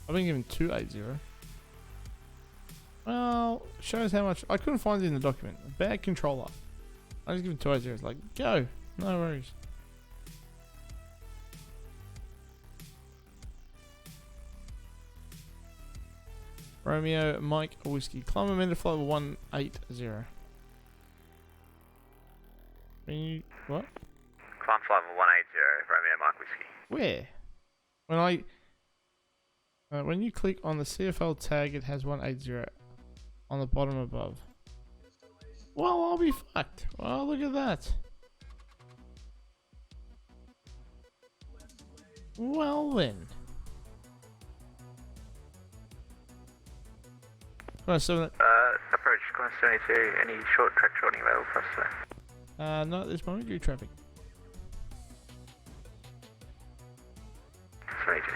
I've been given 280. Well, shows how much. I couldn't find it in the document. Bad controller. I just given 280. It's like, go. No worries. Romeo Mike Whiskey. Climb a minute flight level 180. What? Climb flight level 180, Romeo Mike Whiskey. Where? When you click on the CFL tag, it has 180 on the bottom above. Well, I'll be fucked. Well, look at that. Well then. So, Approach Qantas 72, any short track shorting available for us, sir? not at this moment, due traffic. 72.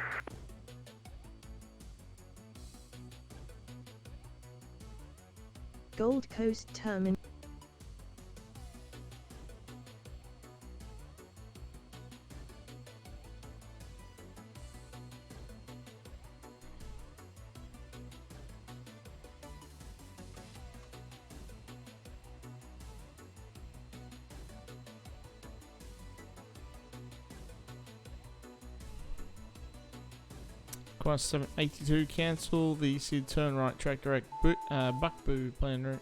Gold Coast Terminal. Qantas 782, cancel the SID turn right track direct Buckboo plan route.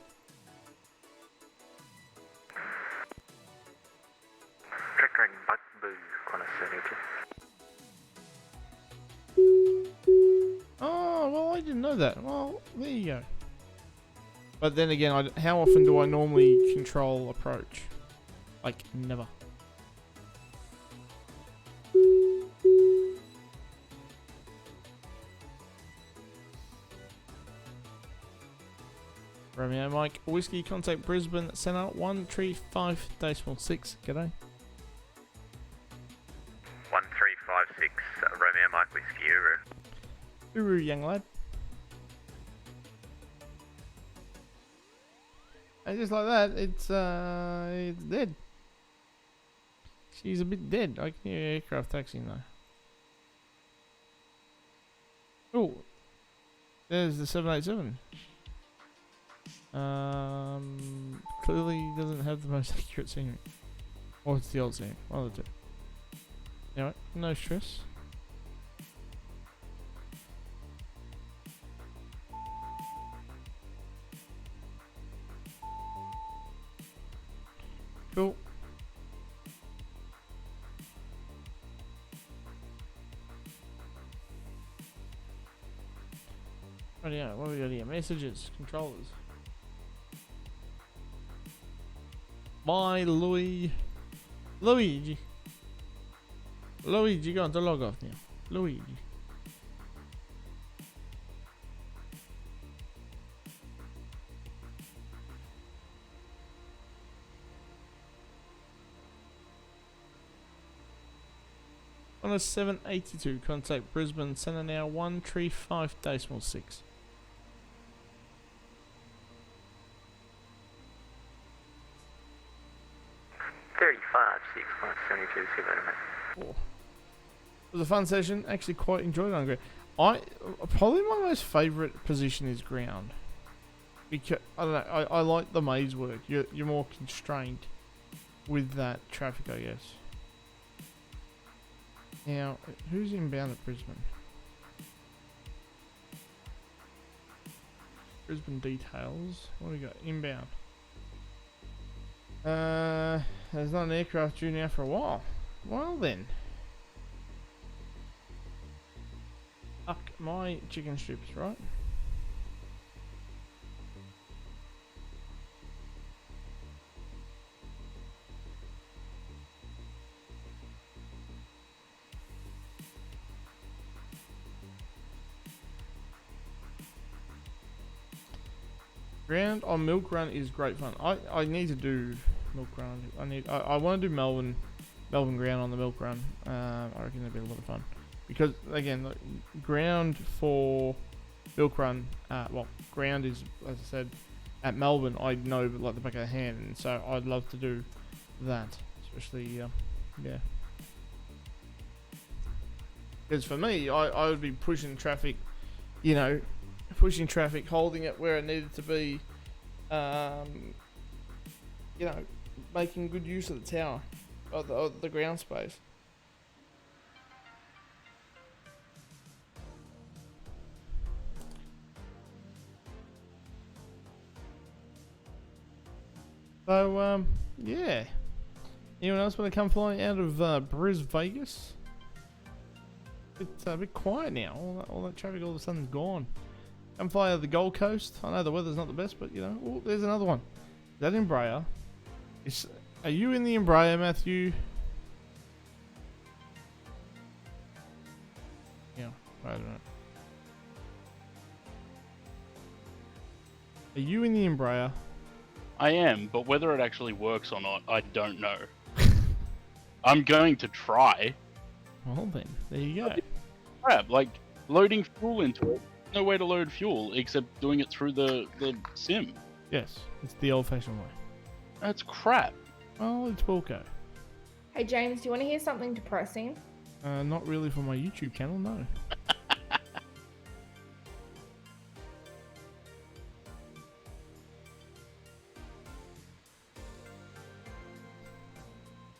Track direct Buckboo, Qantas 72. Oh, well, I didn't know that. Well, there you go. But then again, how often do I normally control approach? Like, never. Romeo Mike, Whiskey, contact Brisbane Centre 135.6. G'day. 1356, Romeo Mike Whiskey, Uru. Uru, young lad. And just like that, it's dead. She's a bit dead. I can hear aircraft taxiing though. Oh, there's the 787. Clearly doesn't have the most accurate scenery. Or it's the old scenery. One of the two. Anyway, no stress. Cool. What do we got here? Messages, controllers. My Luigi, you going to log off now? Luigi. On a 782, contact Brisbane Centre now 135.6. 35.6, 72, see you later, mate. Oh. It was a fun session. Actually, quite enjoyed it on ground. Probably my most favourite position is ground, because I don't know. I like the maze work. You're more constrained with that traffic, I guess. Now, who's inbound at Brisbane? Brisbane details. What do we got? Inbound. There's not an aircraft due now for a while. Well then. Fuck my chicken strips, right? Ground on Milk Run is great fun. I need to do Milk Run. I want to do Melbourne ground on the Milk Run. I reckon that'd be a lot of fun because again, the ground for Milk Run. Well, ground is, as I said, at Melbourne. I know like the back of the hand, and so I'd love to do that, especially yeah. Because for me, I would be pushing traffic, you know. Pushing traffic, holding it where it needed to be, you know, making good use of the tower, of the ground space. So, yeah. Anyone else want to come flying out of BrisVEGAS? A bit quiet now. All that traffic all of a sudden's gone. Come fly out of the Gold Coast. I know the weather's not the best, but you know, oh, there's another one. Is that Embraer? Are you in the Embraer, Matthew? Wait a minute. Are you in the Embraer? I am, but whether it actually works or not, I don't know. I'm going to try. Well then, there you go. Crap, like loading fuel into it. No way to load fuel except doing it through the sim. Yes, it's the old-fashioned way. That's crap. Oh, it's Wilco. Hey James, do you want to hear something depressing? Not really for my YouTube channel, no.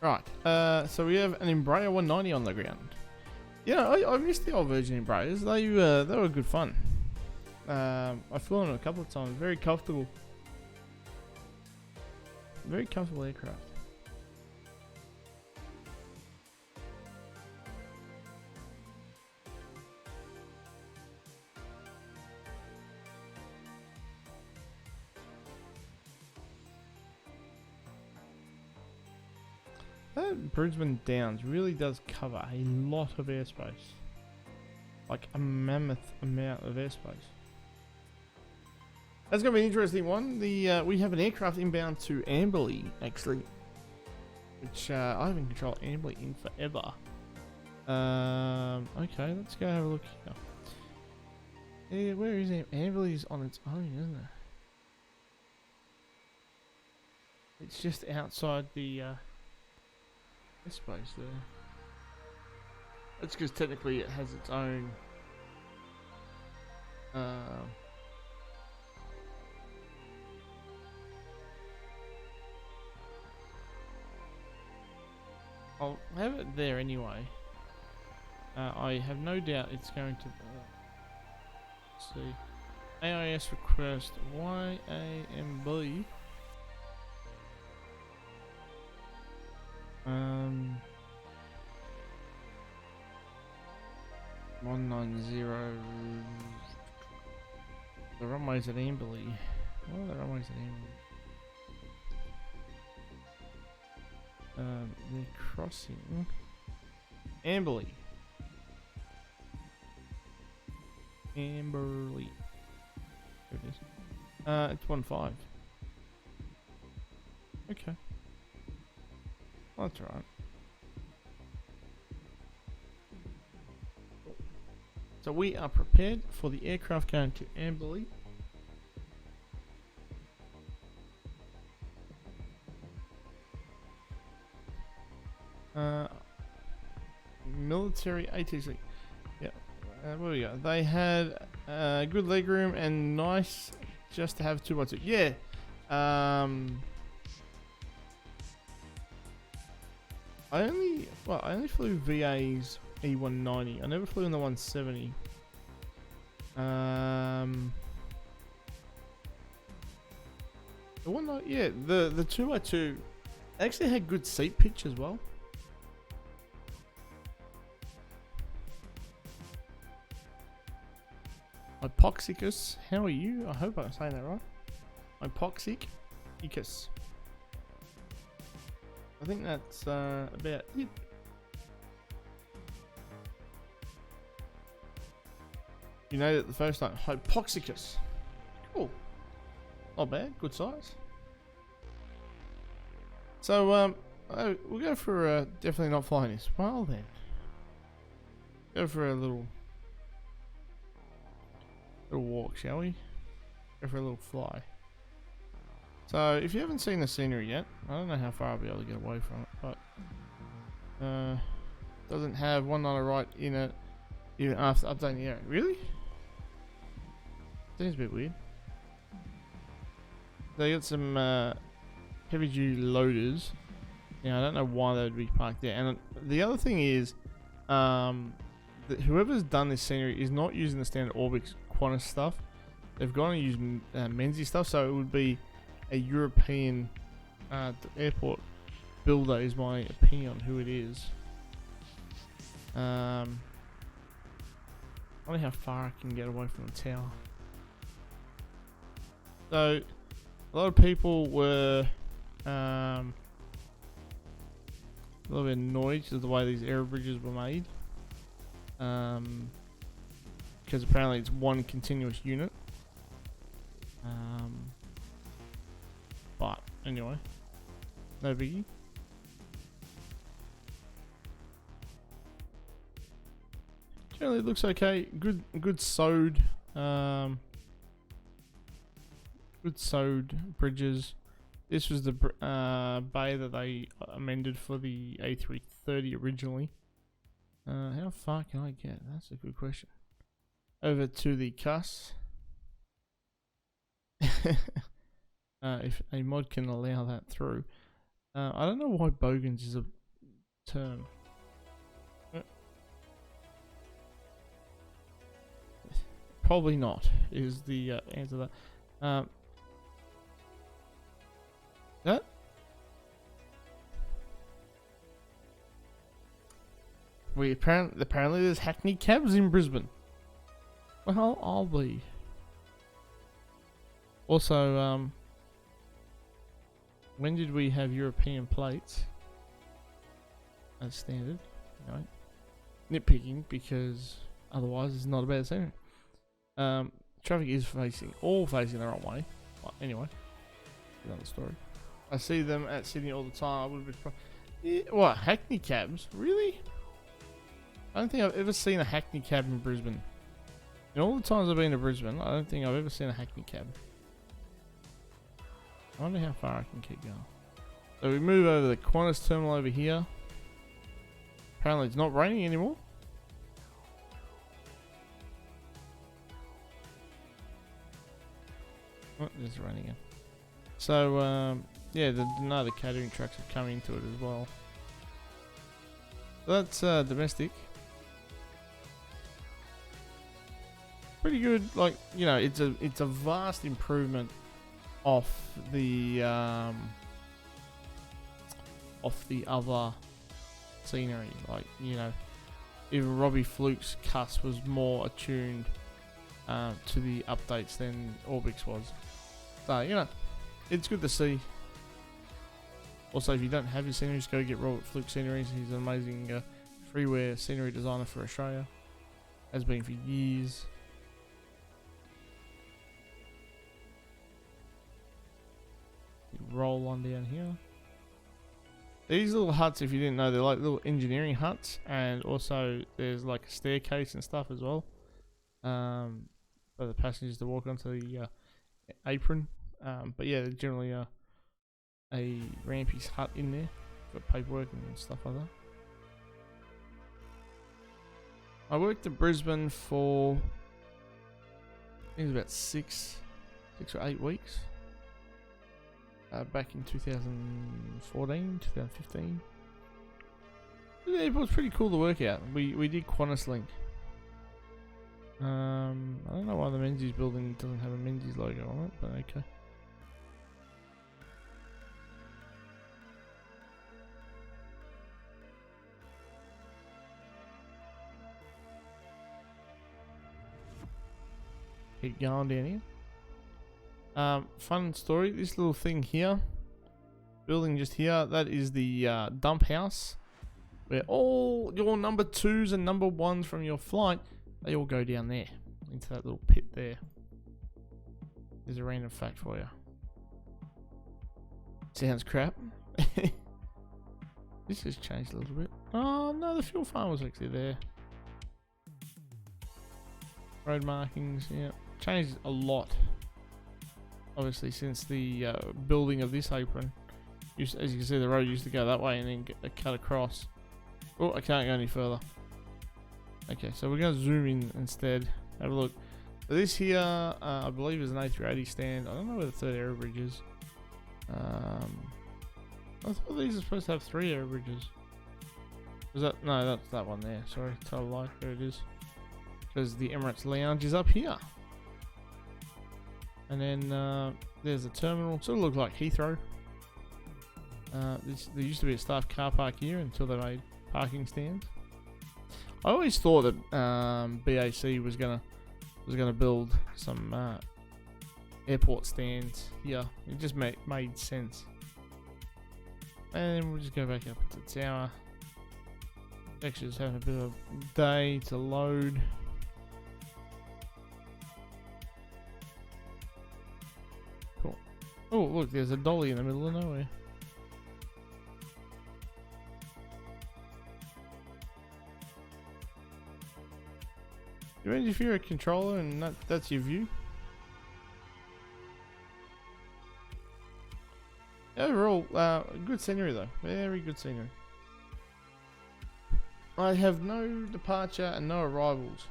Right, so we have an Embraer 190 on the ground. Yeah, I missed the old Virgin Embraers. They were good fun. I flew on them a couple of times. Very comfortable. Very comfortable aircraft. That Brisbane Downs really does cover a lot of airspace. Like a mammoth amount of airspace. That's going to be an interesting one. We have an aircraft inbound to Amberley, actually. Which I haven't controlled Amberley in forever. Okay, let's go have a look here. Yeah, where is it? Amberley's on its own, isn't it? It's just outside the airspace there. That's because technically it has its own I'll have it there anyway. I have no doubt it's going to let's see. AIS request YAMB 190. The runways at Amberley. What are the runways at Amberley? They're crossing Amberley. Amberley. There it is. It's 1.5. Okay. That's right. So we are prepared for the aircraft going to Amberley. Military ATC. Yeah. What do we got? They had good legroom and nice just to have 2x2. Yeah. I only flew VA's E190. I never flew in the 170. The one, yeah, the 2x2 actually had good seat pitch as well. Hypoxicus, how are you? I hope I'm saying that right. Hypoxicus. I think that's about it. You nailed it the first time. Hypoxicus. Cool. Not bad. Good size. So, we'll go for definitely not flying this. Well then. Go for a little walk, shall we? Go for a little fly. So, if you haven't seen the scenery yet, I don't know how far I'll be able to get away from it, but doesn't have 190 right in it even after updating the area. Really? Seems a bit weird. They got some heavy duty loaders. Now I don't know why they would be parked there. And the other thing is, whoever's done this scenery is not using the standard ORBX Qantas stuff. They've gone and used Menzies stuff, so it would be a European airport builder, is my opinion on who it is. I wonder how far I can get away from the tower. So, a lot of people were a little bit annoyed with the way these aero bridges were made. because apparently it's one continuous unit. But anyway, no biggie. Generally it looks okay. Good sewed. Good sewed bridges. This was the bay that they amended for the A330 originally. How far can I get? That's a good question. Over to the cuss. If a mod can allow that through. I don't know why bogans is a term. Probably not, is the answer to that. That? Apparently there's hackney cabs in Brisbane. Well, I'll be. Also, when did we have European plates? As standard, you know, nitpicking because otherwise it's not a bad scenery. Traffic is all facing the wrong way. Well, anyway, another story. I see them at Sydney all the time. I would be what, hackney cabs? Really? I don't think I've ever seen a hackney cab in Brisbane. In all the times I've been to Brisbane, I don't think I've ever seen a hackney cab. I wonder how far I can keep going. So we move over the Qantas terminal over here. Apparently it's not raining anymore. Oh, there's rain again. So, yeah, the catering trucks have come into it as well. So that's domestic. Pretty good, like, you know, it's a vast improvement off the other scenery. Like, you know, even Robbie Fluke's cuss was more attuned to the updates than ORBX was. So, you know, it's good to see. Also, if you don't have your sceneries, go get Robert Fluke Sceneries. He's an amazing freeware scenery designer for Australia. Has been for years. Roll on down here. These little huts, if you didn't know, they're like little engineering huts, and also there's like a staircase and stuff as well, for the passengers to walk onto the apron. But yeah, there's generally a Rampy's hut in there for paperwork and stuff like that. I worked in Brisbane for I think it was about 6 or 8 weeks. Back in 2014, 2015. Yeah, it was pretty cool to work out. We did Qantas Link. I don't know why the Menzies building doesn't have a Menzies logo on it, but okay. Keep going down here. Fun story, this little thing here, building just here, that is the dump house, where all your number 2s and number 1s from your flight, they all go down there, into that little pit there. There's a random fact for you. Sounds crap. This has changed a little bit. Oh no, the fuel farm was actually there. Road markings, yeah, changed a lot. Obviously, since the building of this apron, as you can see, the road used to go that way and then get cut across. Oh, I can't go any further. Okay, so we're going to zoom in instead. Have a look. So this here, I believe, is an A380 stand. I don't know where the third aero bridge is. I thought these are supposed to have 3 aero bridges. Was that? No, that's that one there. Sorry, total lie. There it is. Because the Emirates Lounge is up here. And then there's a terminal. Sort of looks like Heathrow. There used to be a staff car park here until they made parking stands. I always thought that BAC was gonna build some airport stands here. It just made sense. And we'll just go back up to the tower. Actually, just having a bit of a day to load. Oh, look, there's a dolly in the middle of nowhere. You imagine if you're a controller and that's your view? Overall, good scenery though. Very good scenery. I have no departure and no arrivals.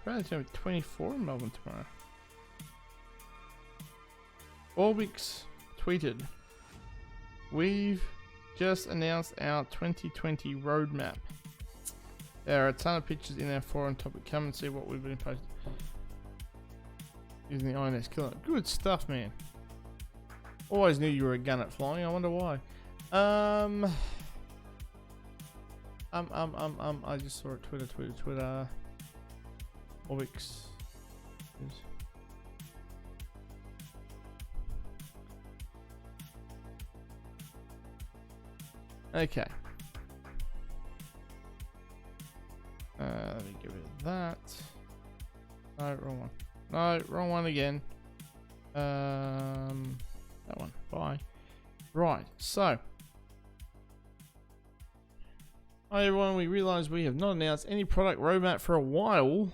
Apparently it's going to be 24 in Melbourne tomorrow. ORBX tweeted, "We've just announced our 2020 roadmap. There are a ton of pictures in our forum topic. Come and see what we've been posting." Using the INS killer. Good stuff, man. Always knew you were a gun at flying. I wonder why. I just saw it. Twitter. ORBX. Okay. Let me get rid of that. No, wrong one. No, wrong one again. That one. Bye. Right, so. Hi everyone, we realise we have not announced any product roadmap for a while.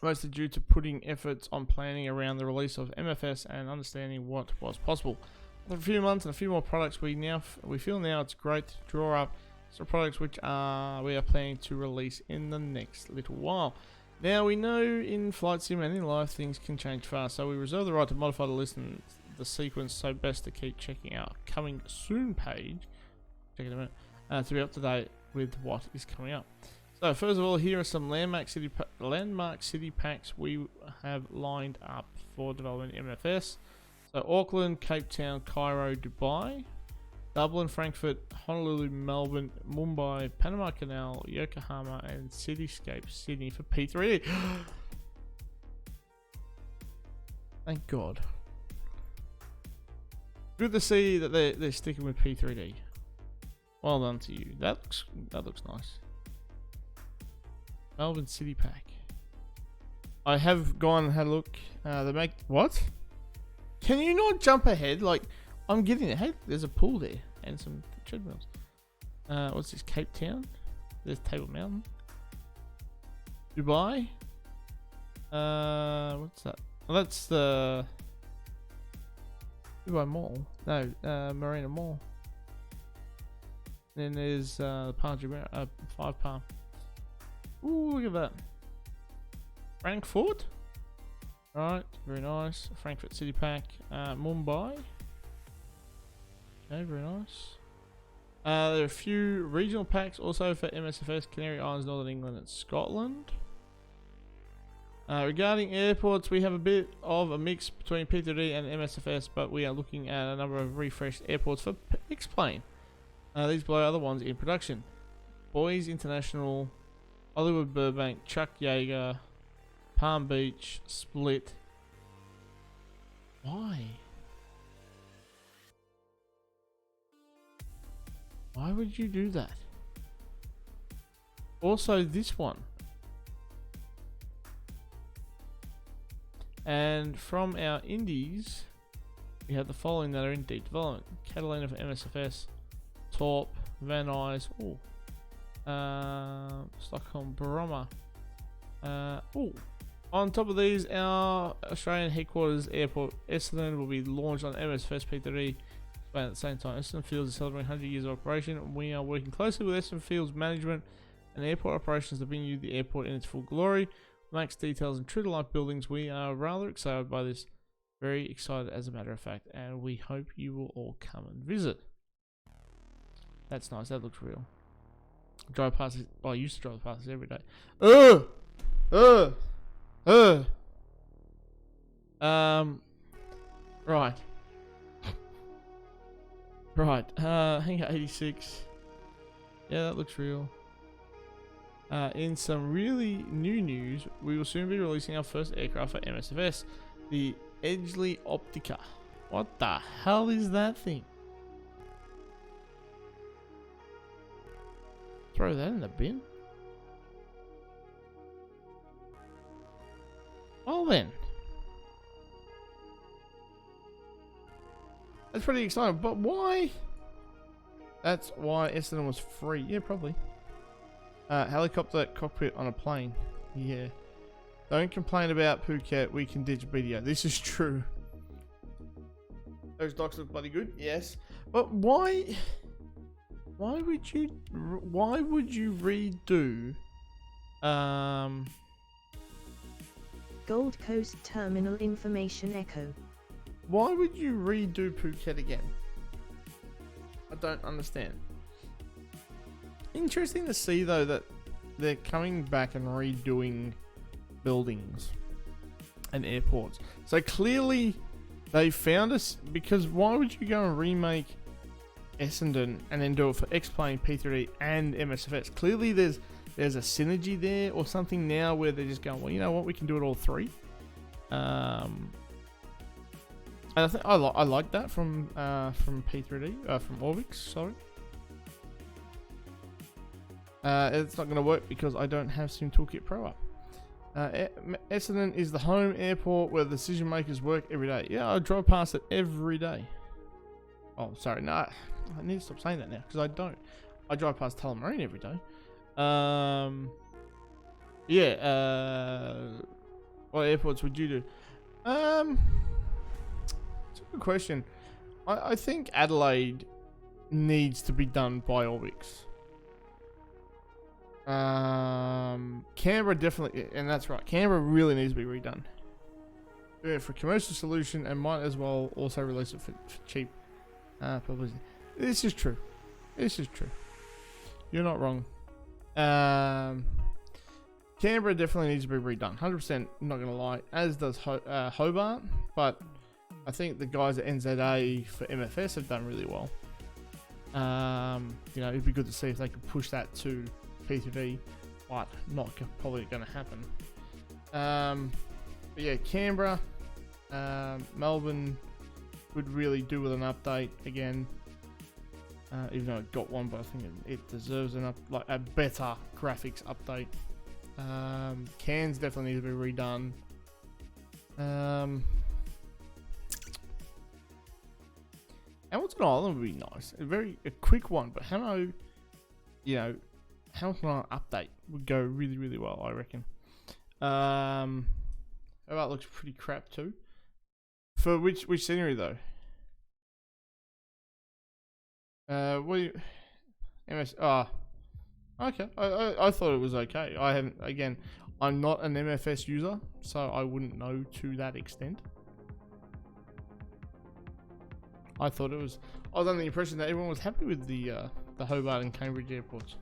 Mostly due to putting efforts on planning around the release of MFS and understanding what was possible. After a few months and a few more products, we feel now it's great to draw up some products which we are planning to release in the next little while. Now we know in flight sim and in life things can change fast, so we reserve the right to modify the list and the sequence, so best to keep checking our coming soon page. Check it a minute to be up to date with what is coming up. So first of all, here are some landmark city packs we have lined up for development in MFS. So Auckland, Cape Town, Cairo, Dubai, Dublin, Frankfurt, Honolulu, Melbourne, Mumbai, Panama Canal, Yokohama, and Cityscape Sydney for P3D. Thank God. Good to see that they're sticking with P3D. Well done to you. That looks nice. Melbourne City Pack. I have gone and had a look. They make what? Can you not jump ahead? Like, I'm getting it. Hey, there's a pool there and some treadmills. What's this? Cape Town. There's Table Mountain. Dubai. What's that? Well, that's the Dubai Mall. No, Marina Mall. Then there's Five Palm. Ooh, look at that. Frankfurt. Right, very nice. Frankfurt City Pack. Mumbai. Okay, very nice. There are a few regional packs also for MSFS, Canary Islands, Northern England, and Scotland. Regarding airports, we have a bit of a mix between P3D and MSFS, but we are looking at a number of refreshed airports for X-Plane. These below are the ones in production. Boys International, Hollywood Burbank, Chuck Yeager, Palm Beach, Split. Why? Why would you do that? Also this one. And from our indies, we have the following that are in deep development. Catalina for MSFS, Torp, Van Nuys, Stockholm Bromma. On top of these, our Australian headquarters airport, Essendon, will be launched on MSFS P3D at the same time. Essendon Fields is celebrating 100 years of operation. We are working closely with Essendon Fields management and airport operations to bring you the airport in its full glory. Max details and true to life buildings. We are rather excited by this. Very excited as a matter of fact, and we hope you will all come and visit. That's nice. That looks real. Drive past it. Well, I used to drive past it every day. Right. Right. Hangar 86. Yeah, that looks real. In some really new news, news, we will soon be releasing our first aircraft for MSFS, the Edgeley Optica. What the hell is that thing? Throw that in the bin? Well then. That's pretty exciting, but why? That's why Essendon was free. Yeah, probably. Helicopter cockpit on a plane. Yeah. Don't complain about Phuket. We can ditch video. This is true. Those docs look bloody good. Yes. But why? Why would you redo? Gold Coast Terminal Information Echo. Why would you redo Phuket again? I don't understand. Interesting to see though that they're coming back and redoing buildings and airports. So clearly they found us, because why would you go and remake Essendon and then do it for X-Plane, P3D and MSFS? Clearly there's a synergy there or something now where they're just going, well, you know what, we can do it all three. And I think I like that from P3D, from ORBX, sorry. It's not going to work because I don't have Sim Toolkit Pro up. Essendon is the home airport where the decision makers work every day. Yeah, I drive past it every day. Oh, sorry, no, I need to stop saying that now because I don't. I drive past Tullamarine every day. What airports would you do? It's a good question. I think Adelaide needs to be done by ORBX. Canberra definitely, and that's right, Canberra really needs to be redone. Do it for commercial solution and might as well also release it for cheap publicity. This is true. This is true. You're not wrong. Canberra definitely needs to be redone. 100%, not going to lie. As does Hobart. But I think the guys at NZA for MFS have done really well. You know, it'd be good to see if they could push that to P3D. But not probably going to happen. But yeah, Canberra, Melbourne could really do with an update again. Even though it got one, but I think it deserves a better graphics update. Cairns definitely needs to be redone. Hamilton Island would be nice. A quick one, but Hamilton Island update would go really, really well, I reckon. That looks pretty crap too. For which scenery though? What do you... MS... okay. I thought it was okay. I haven't... Again, I'm not an MFS user, so I wouldn't know to that extent. I thought it was... I was under the impression that everyone was happy with the Hobart and Cambridge airports.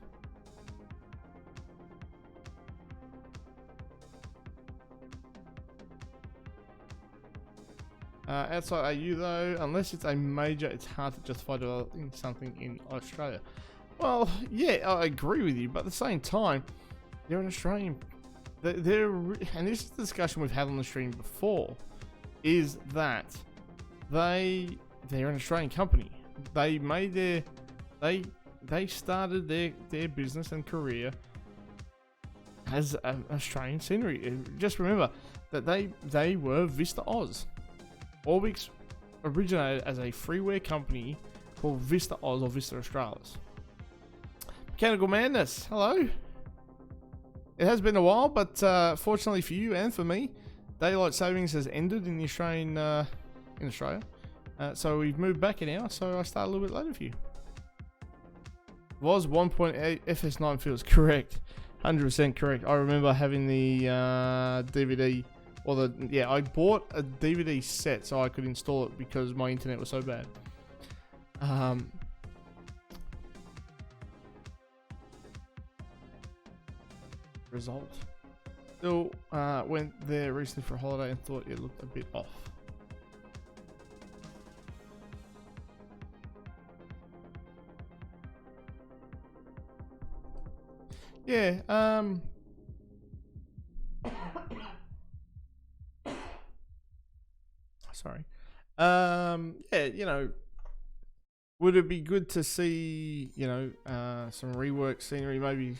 Outside AU though, unless it's a major, it's hard to justify developing something in Australia. Well, yeah, I agree with you, but at the same time, they're an Australian. And this is the discussion we've had on the stream before, is that they're an Australian company. They made they started their business and career as an Australian scenery. Just remember that they were Vista Oz. ORBX originated as a freeware company called Vista Oz or Vista Australis. Mechanical Madness, hello. It has been a while, but fortunately for you and for me, daylight savings has ended in the Australian in Australia. So we've moved back an hour, so I start a little bit later for you. Was 1.8 FS9 feels correct, 100% correct. I remember having the DVD. I bought a DVD set so I could install it because my internet was so bad. Result. Still went there recently for a holiday and thought it looked a bit off. Yeah, Sorry. Yeah, you know, would it be good to see, you know, some reworked scenery? Maybe,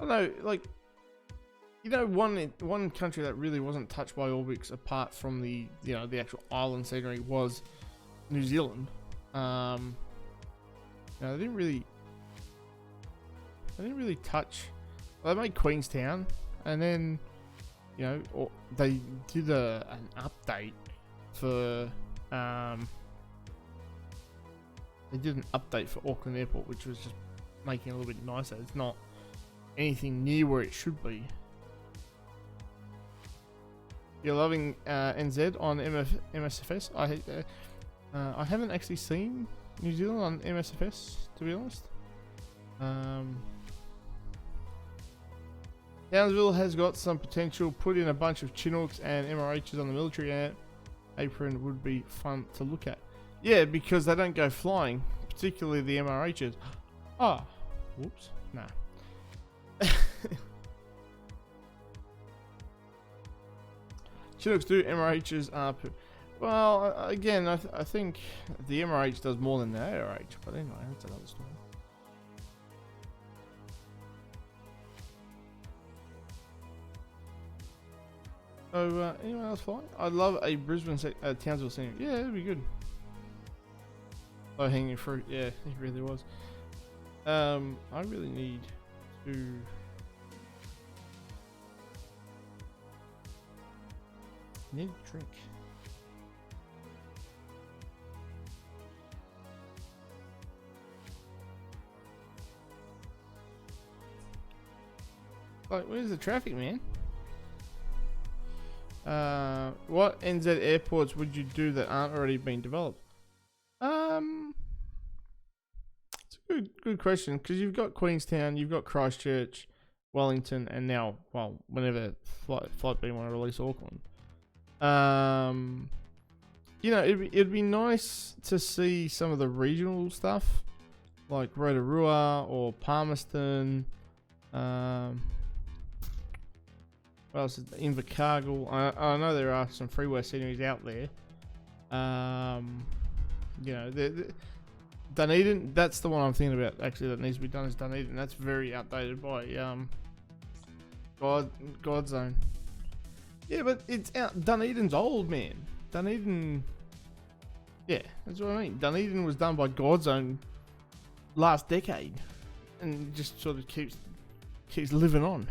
I don't know, like, you know, one country that really wasn't touched by ORBX apart from the, you know, the actual island scenery was New Zealand. You know, they didn't really touch. Well, they made Queenstown, and then, you know, they did an update for they did an update for Auckland Airport, which was just making it a little bit nicer. It's not anything near where it should be. You're loving NZ on MSFS. I haven't actually seen New Zealand on MSFS, to be honest. Townsville has got some potential. Put in a bunch of Chinooks and MRHs on the military apron would be fun to look at. Yeah, because they don't go flying, particularly the MRHs. Ah, whoops, nah. Chinooks do, MRHs are... Well, again, I think the MRH does more than the ARH, but anyway, that's another story. So, anyone else flying? I'd love a Brisbane Townsville scenery. Yeah, it'd be good. Low hanging fruit. Yeah, it really was. I really need to... need a drink. Like, where's the traffic, man? What NZ airports would you do that aren't already being developed? It's a good question, because you've got Queenstown, you've got Christchurch, Wellington, and now, well, whenever Flight B want to release Auckland. You know, it'd be nice to see some of the regional stuff, like Rotorua or Palmerston. What else is Invercargill? I know there are some freeway sceneries out there. You know, Dunedin, that's the one I'm thinking about actually that needs to be done, is Dunedin. That's very outdated by God Zone. Yeah, but it's out. Dunedin's old, man. Dunedin, yeah, that's what I mean. Dunedin was done by God Zone last decade, and just sort of keeps living on.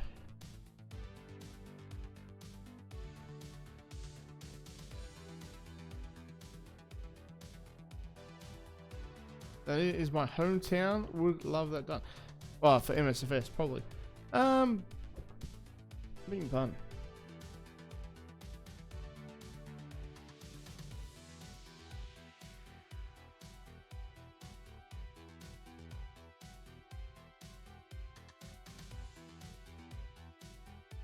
That is my hometown. Would love that done. Well, for MSFS probably. Being fun.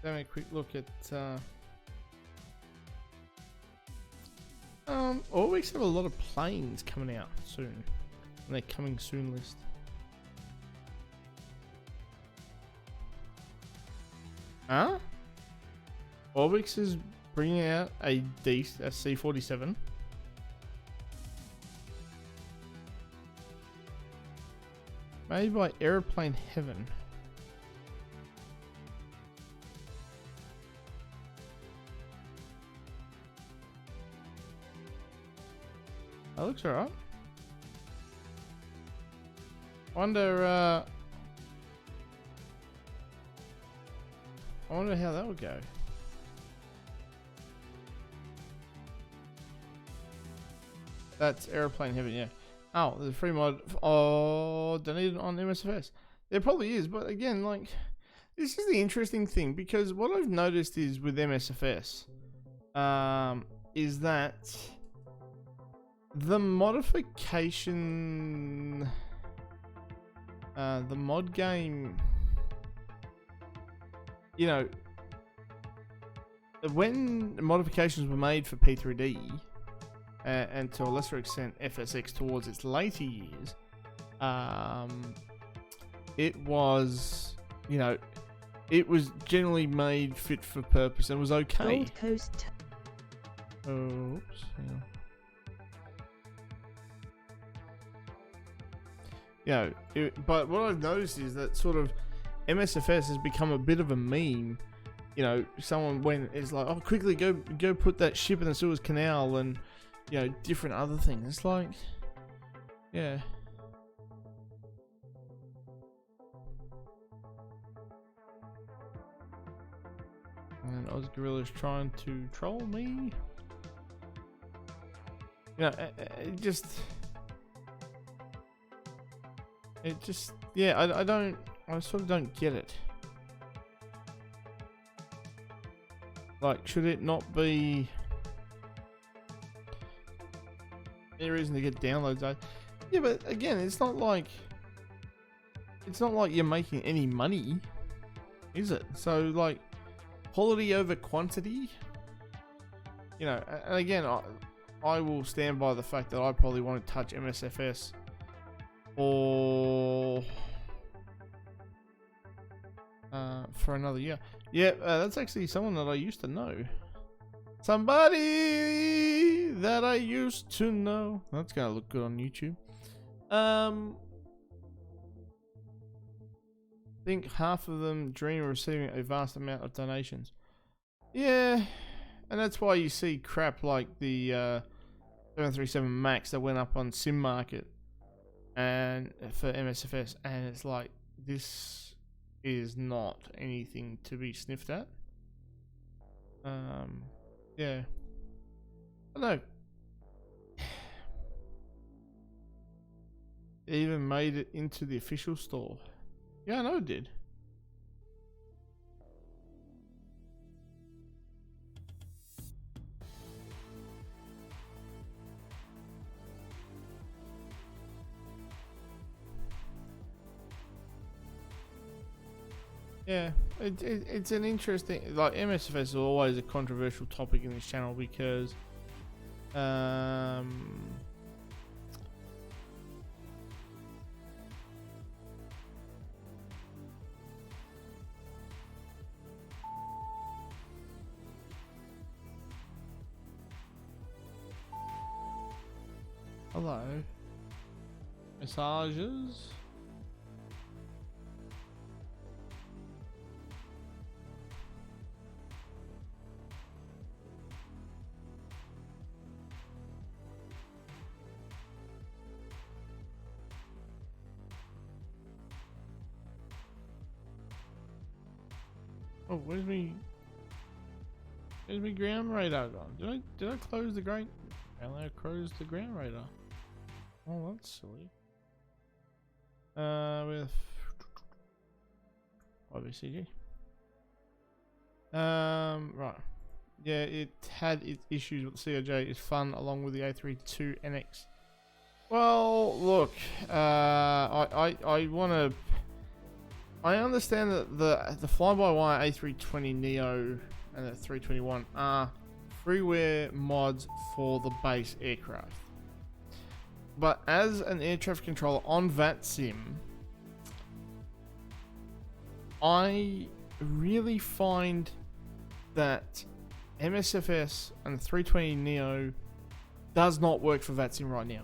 Having a quick look at ORBX have a lot of planes coming out soon. And they're coming soon list. Huh? ORBX is bringing out a C-47. Made by Aeroplane Heaven. That looks alright. I wonder how that would go. That's Aeroplane Heaven, yeah. Oh, there's a free mod. Oh, donated on MSFS. There probably is, but again, like, this is the interesting thing, because what I've noticed is with MSFS, is that the modification, the mod game, you know, when modifications were made for P3D, and to a lesser extent FSX towards its later years, it was, you know, it was generally made fit for purpose and was okay. Gold Coast. Oops. Hang on. But what I've noticed is that sort of MSFS has become a bit of a meme. You know, someone when it's like, oh, quickly go put that ship in the Suez Canal, and you know, different other things. It's like, yeah. And Oz Gorilla's trying to troll me. You know, it just, yeah, I sort of don't get it. Like, should it not be any reason to get downloads? Yeah, but again, it's not like you're making any money, is it? So like, quality over quantity. You know, and again, I will stand by the fact that I probably won't touch MSFS or for another year. Yeah, that's actually someone that I used to know. Somebody that I used to know. That's gonna look good on YouTube. I think half of them dream of receiving a vast amount of donations. Yeah, and that's why you see crap like the 737 Max that went up on Sim Market and for MSFS, and it's like, this is not anything to be sniffed at. Yeah, I don't know. It even made it into the official store. Yeah, I know it did. Yeah, it's an interesting, like, MSFS is always a controversial topic in this channel because hello, massages. Oh, where's me ground radar gone? Did I close the ground? Apparently I closed the ground radar. Oh, that's silly. With YBCG. Right. Yeah, it had its issues with the COJ. It's fun along with the A32NX. Well, look, I wanna. I understand that the fly-by-wire A320 Neo and the 321 are freeware mods for the base aircraft. But as an air traffic controller on VATSIM, I really find that MSFS and the 320 Neo does not work for VATSIM right now.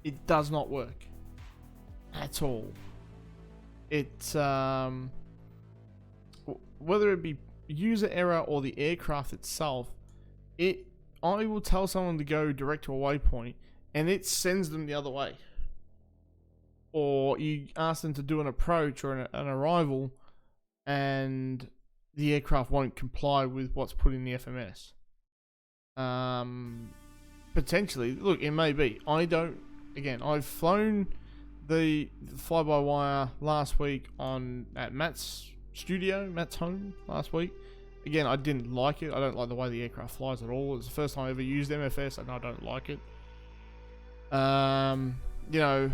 It does not work at all. It's whether it be user error or the aircraft itself, I will tell someone to go direct to a waypoint and it sends them the other way. Or you ask them to do an approach or an arrival and the aircraft won't comply with what's put in the FMS. Potentially, look, it may be. I've flown the fly-by-wire last week at Matt's studio, Matt's home last week. Again, I didn't like it. I don't like the way the aircraft flies at all. It's the first time I ever used MFS and I don't like it. You know,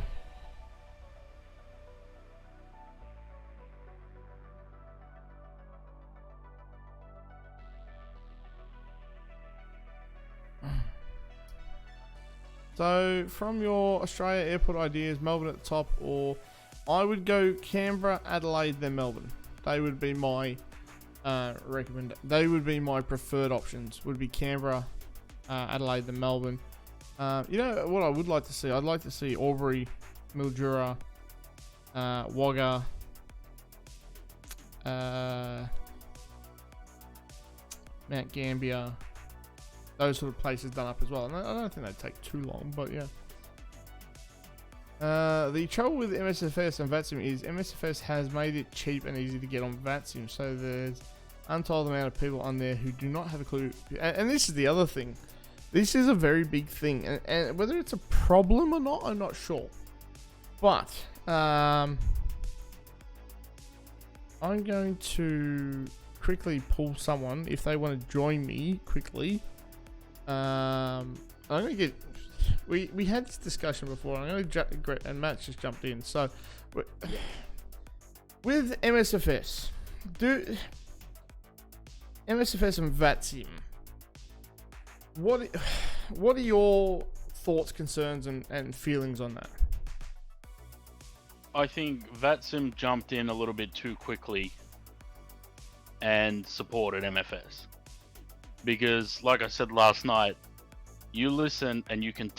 so from your Australia airport ideas, Melbourne at the top, or I would go Canberra, Adelaide, then Melbourne. They would be my They would be my preferred options. Would be Canberra, Adelaide than Melbourne. You know what I would like to see? I'd like to see Albury, Mildura, Wagga, Mount Gambier, those sort of places done up as well. And I don't think they'd take too long, but yeah. The trouble with MSFS and VATSIM is MSFS has made it cheap and easy to get on VATSIM, so there's untold amount of people on there who do not have a clue. And this is the other thing. This is a very big thing, and whether it's a problem or not, I'm not sure. But I'm going to quickly pull someone if they want to join me quickly. I'm going to get. We had this discussion before. I'm going to and Matt just jumped in. So with MSFS, MSFS and VATSIM, what are your thoughts, concerns, and feelings on that? I think VATSIM jumped in a little bit too quickly and supported MFS. Because, like I said last night, you listen and you can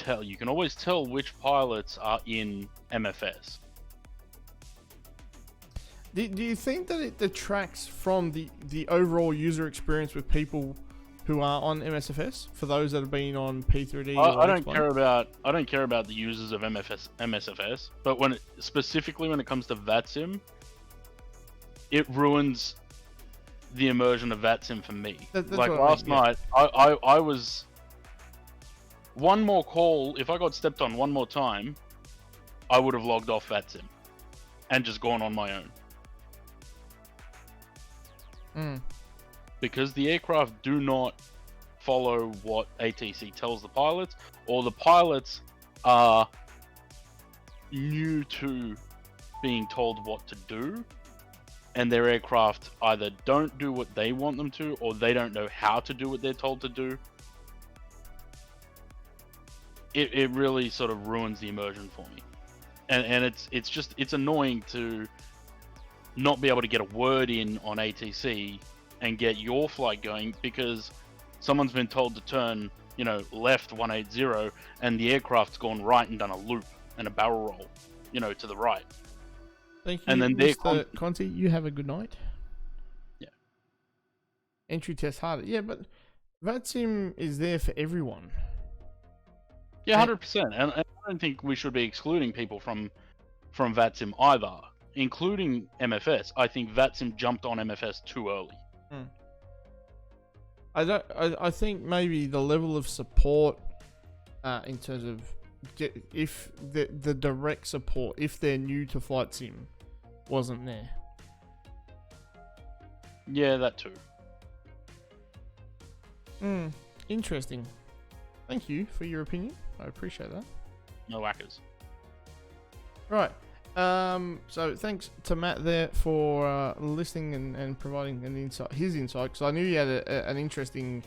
always tell which pilots are in MFS. Do you think that it detracts from the overall user experience with people who are on MSFS for those that have been on P3D? I don't care about the users of MSFS, but specifically when it comes to VATSIM, it ruins the immersion of VATSIM for me. Like last night, I was one more call. If I got stepped on one more time, I would have logged off VATSIM and just gone on my own. Because the aircraft do not follow what ATC tells the pilots, or the pilots are new to being told what to do, and their aircraft either don't do what they want them to, or they don't know how to do what they're told to do. It really sort of ruins the immersion for me, and it's annoying to not be able to get a word in on ATC and get your flight going because someone's been told to turn, left 180, and the aircraft's gone right and done a loop and a barrel roll, to the right. Thank you, and then Mr. Conti. You have a good night. Yeah. Entry test harder. Yeah, but VATSIM is there for everyone. Yeah, 100%. And I don't think we should be excluding people from VATSIM either, including MFS. I think VATSIM jumped on MFS too early. I think maybe the level of support, in terms of if the direct support, if they're new to flight sim, wasn't there. Yeah, that too. Interesting. Thank you for your opinion. I appreciate that. No whackers. Right. So thanks to Matt there for listening and providing his insight, because I knew you had an interesting,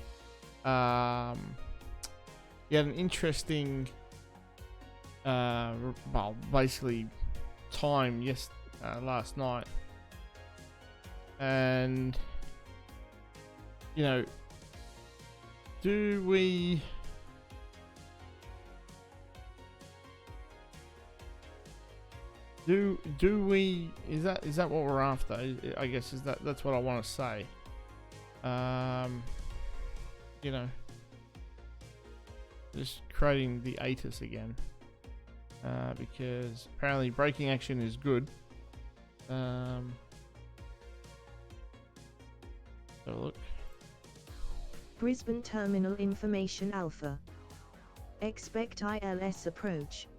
basically time last night, and do we? Do we? Is that what we're after? I guess that's what I want to say. Just creating the ATIS again, because apparently braking action is good. Have a look. Brisbane Terminal Information Alpha. Expect ILS approach.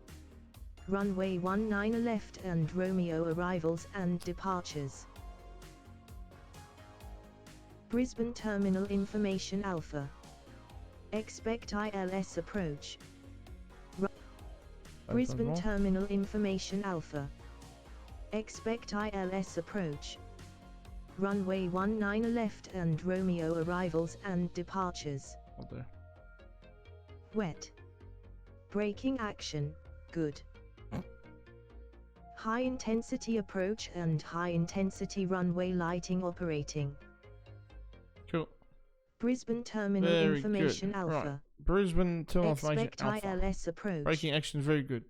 Runway 19 left and Romeo arrivals and departures. Brisbane Terminal Information Alpha. Expect ILS approach. Brisbane Terminal Information Alpha. Expect ILS approach. Runway 19 left and Romeo arrivals and departures. Okay. Wet. Braking action, good. High intensity approach and high intensity runway lighting operating. Cool. Brisbane Terminal Very Information good. Alpha. Right. Brisbane Terminal Information Expect Alpha. ILS approach. Breaking action is very good.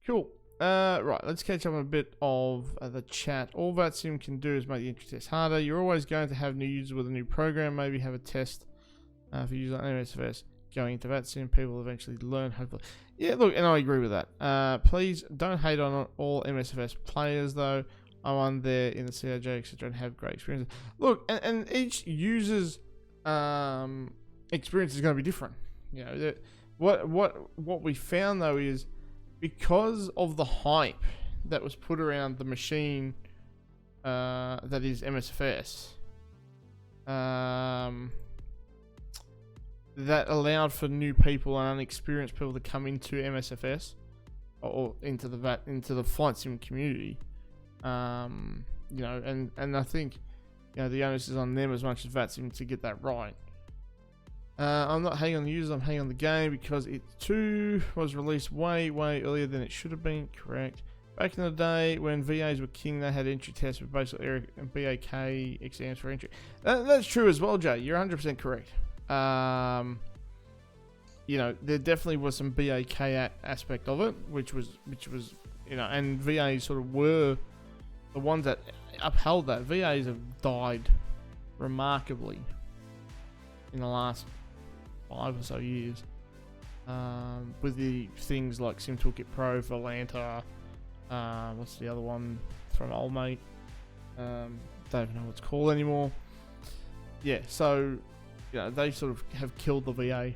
Cool. Right, let's catch up on a bit of the chat. All VATSIM can do is make the entry test harder. You're always going to have new users with a new program. Maybe have a test for users on MSFS going into VATSIM. People will eventually learn, hopefully. Yeah, look, and I agree with that. Please don't hate on all MSFS players, though. I'm on there in the CRJ, etc., and have great experiences. Look, and each user's experience is going to be different. You know, what we found though is, because of the hype that was put around the machine that is MSFS, that allowed for new people and unexperienced people to come into MSFS or into the flight sim community. You know, and I think, you know, the onus is on them as much as VATSIM to get that right. I'm not hating on the users, I'm hating on the game because it too was released way earlier than it should have been. Correct. Back in the day when VAs were king, they had entry tests with basically BAK exams for entry. That's true as well, Jay. You're 100% correct. You know, there definitely was some BAK aspect of it, which was you know, and VAs sort of were the ones that upheld that. VAs have died remarkably in the last 5 or so years, with the things like Sim Toolkit Pro, Volanta, what's the other one from old mate? Don't even know what it's called anymore. Yeah, so you know, they sort of have killed the VA.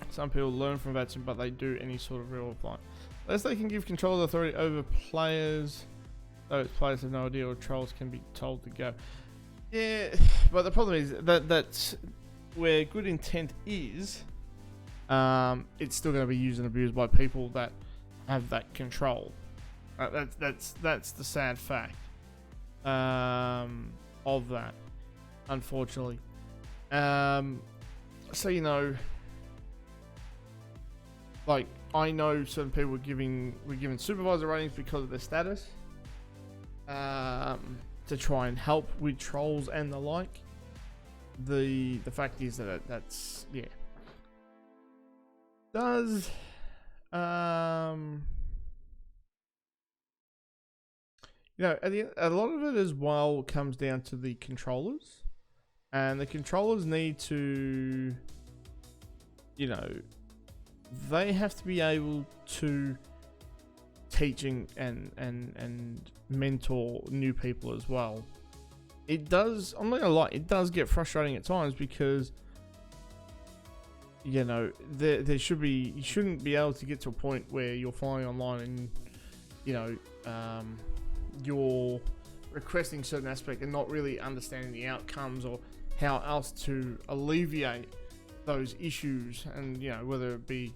Some people learn from VATSIM, but they do any sort of real flight. Unless they can give control authority over players, those players have no idea, or trolls can be told to go. Yeah, but the problem is that's where good intent is. It's still going to be used and abused by people that have that control. That's the sad fact of that, unfortunately. So you know, like, I know certain people were given supervisor ratings because of their status, to try and help with trolls and the like. The fact is that that's, yeah, does you know, a lot of it as well comes down to the controllers, and the controllers need to, you know, they have to be able to teaching and mentor new people as well. It does, I'm not gonna lie, it does get frustrating at times because, you know, there should be, you shouldn't be able to get to a point where you're flying online and, you know, you're requesting certain aspect and not really understanding the outcomes or how else to alleviate those issues, and you know, whether it be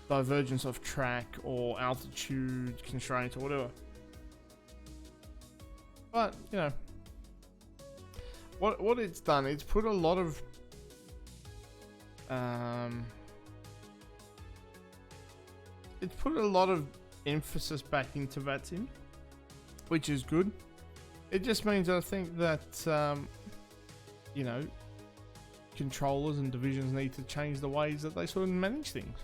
divergence of track or altitude constraints or whatever. But you know, what it's done, it's put a lot of emphasis back into VATSIM, which is good. It just means that I think that you know, controllers and divisions need to change the ways that they sort of manage things,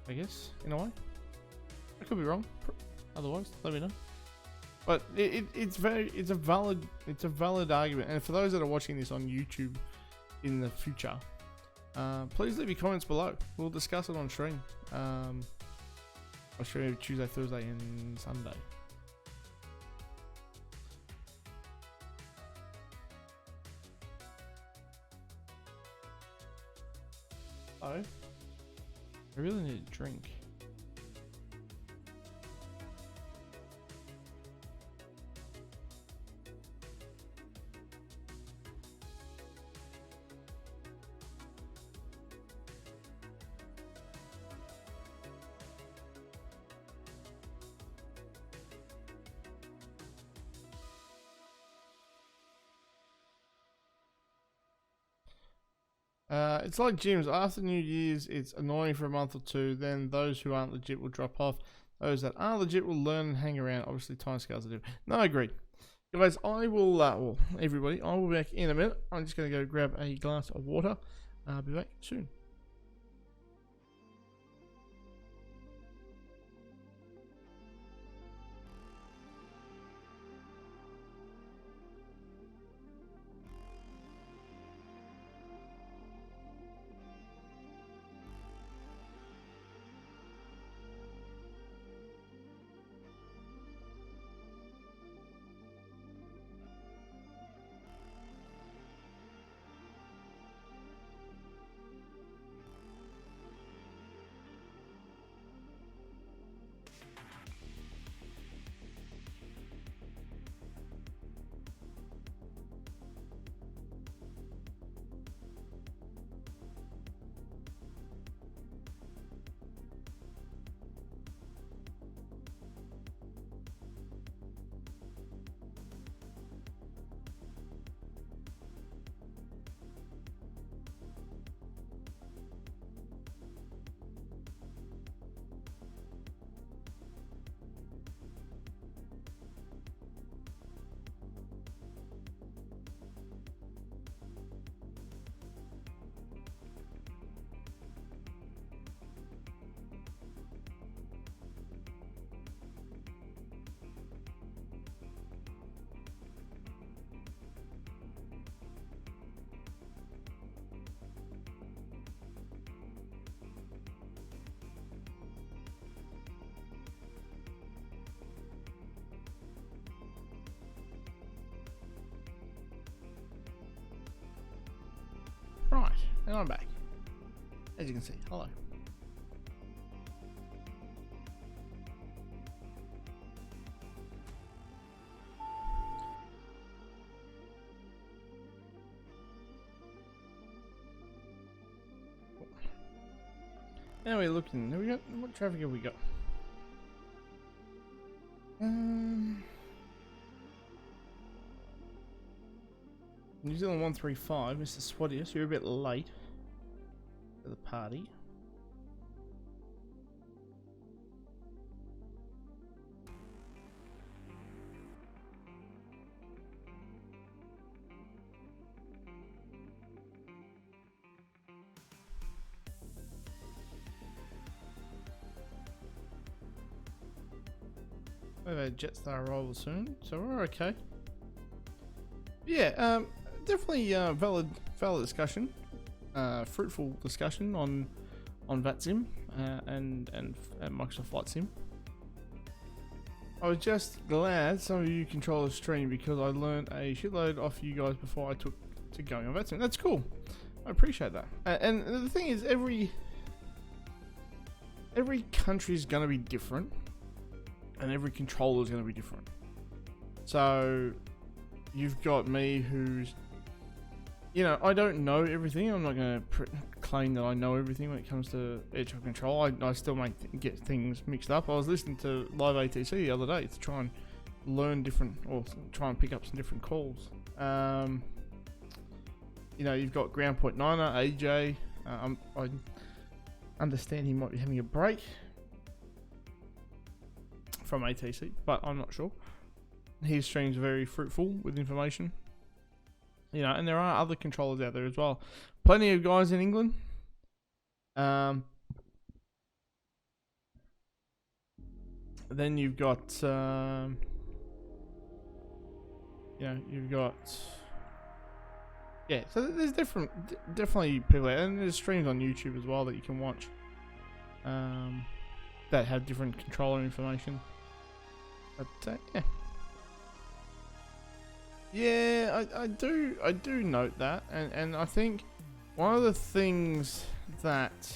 I guess, in a way. I could be wrong. Otherwise, let me know. But it's a valid argument. And for those that are watching this on YouTube in the future, please leave your comments below. We'll discuss it on stream. I'll stream Tuesday, Thursday, and Sunday. I really need a drink. It's like gyms. After New Year's, it's annoying for a month or two. Then those who aren't legit will drop off. Those that are legit will learn and hang around. Obviously, timescales are different. No, agreed. Guys, I will, well, everybody, I will be back in a minute. I'm just going to go grab a glass of water. I'll be back soon. Right, and I'm back. As you can see, hello. Now we're looking. Have we got what traffic have we got? New Zealand 135, Mr. Swadius, you're a bit late for the party. We have a Jetstar arrival soon, so we're okay. Yeah, definitely valid discussion, fruitful discussion on VATSIM and Microsoft Flight Sim. I was just glad some of you control the stream because I learned a shitload off you guys before I took to going on VATSIM. That's cool. I appreciate that. And the thing is, every country is going to be different, and every controller is going to be different. So you've got me who's, you know, I don't know everything. I'm not going to claim that I know everything when it comes to air traffic control. I still get things mixed up. I was listening to live ATC the other day to try and learn different, or try and pick up some different calls. You know, you've got ground point niner, AJ. I understand he might be having a break from ATC, but I'm not sure. His stream's very fruitful with information. You know, and there are other controllers out there as well. Plenty of guys in England. Then you've got, you know, you've got, yeah. So there's definitely people out, and there's streams on YouTube as well that you can watch. That have different controller information. But yeah. Yeah, I do note that, and I think one of the things that,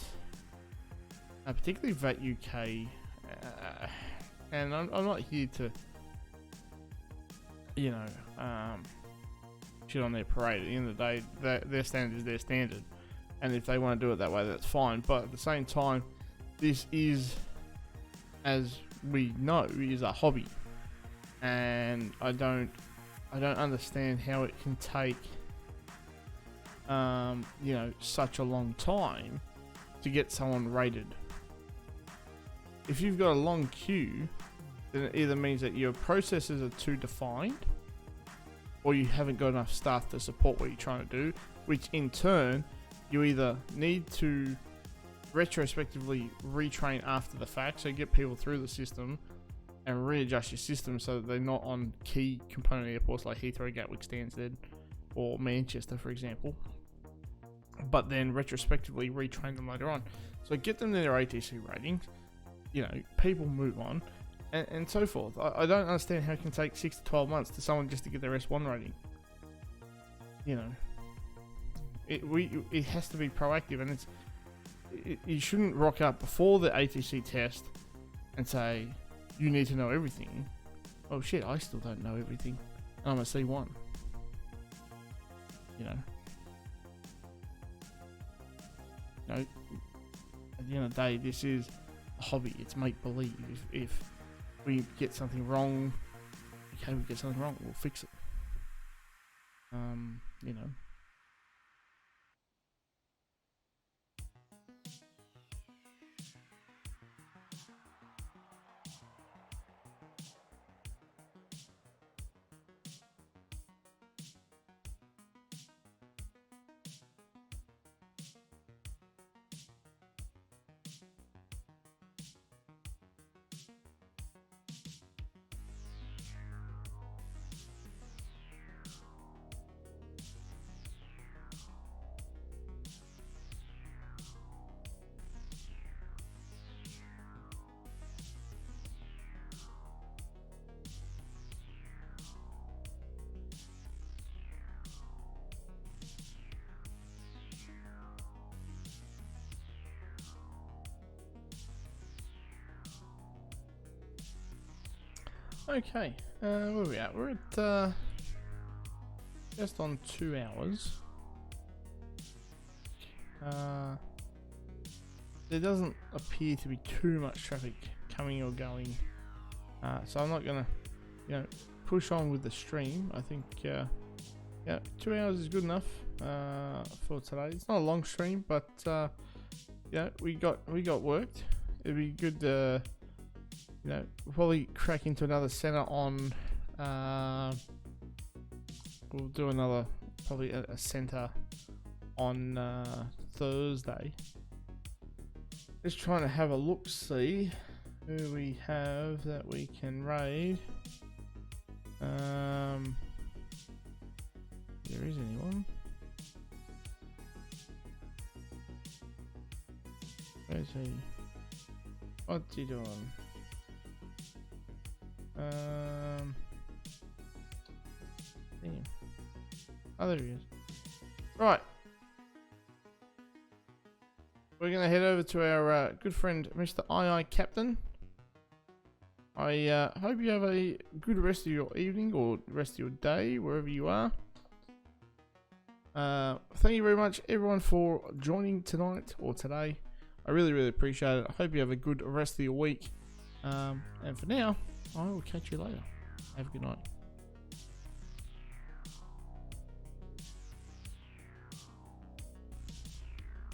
particularly VAT UK, and I'm not here to, you know, shit on their parade. At the end of the day, their standard is their standard, and if they want to do it that way, that's fine. But at the same time, this is, as we know, is a hobby, and I don't understand how it can take, you know, such a long time to get someone rated. if you've got a long queue, then it either means that your processes are too defined, or you haven't got enough staff to support what you're trying to do, which in turn, you either need to retrospectively retrain after the fact, so get people through the system and readjust your system so that they're not on key component airports like Heathrow, Gatwick, Stansted, or Manchester, for example, but then retrospectively retrain them later on. So get them their ATC ratings, you know, people move on, and so forth. I don't understand how it can take 6 to 12 months to someone just to get their S1 rating. You know, it has to be proactive, and you shouldn't rock up before the ATC test and say, you need to know everything. Oh shit, I still don't know everything. And I'm a C1. You know, at the end of the day, this is a hobby. It's make believe. If we get something wrong, okay, we get something wrong, we'll fix it. You know. Okay, where are we at? We're at just on 2 hours. There doesn't appear to be too much traffic coming or going, so I'm not gonna, push on with the stream. I think, yeah, 2 hours is good enough for today. It's not a long stream, but yeah, we got worked. It'd be good. We'll probably crack into another center on. We'll do another, probably a center on Thursday. Just trying to have a look, see who we have that we can raid. There is anyone? Where's he? What's he doing? Damn. Oh, there he is. Right. We're going to head over to our good friend, Mr. II Captain. I hope you have a good rest of your evening or rest of your day, wherever you are. Thank you very much, everyone, for joining tonight or today. I really, really appreciate it. I hope you have a good rest of your week. And for now, I will catch you later. Have a good night.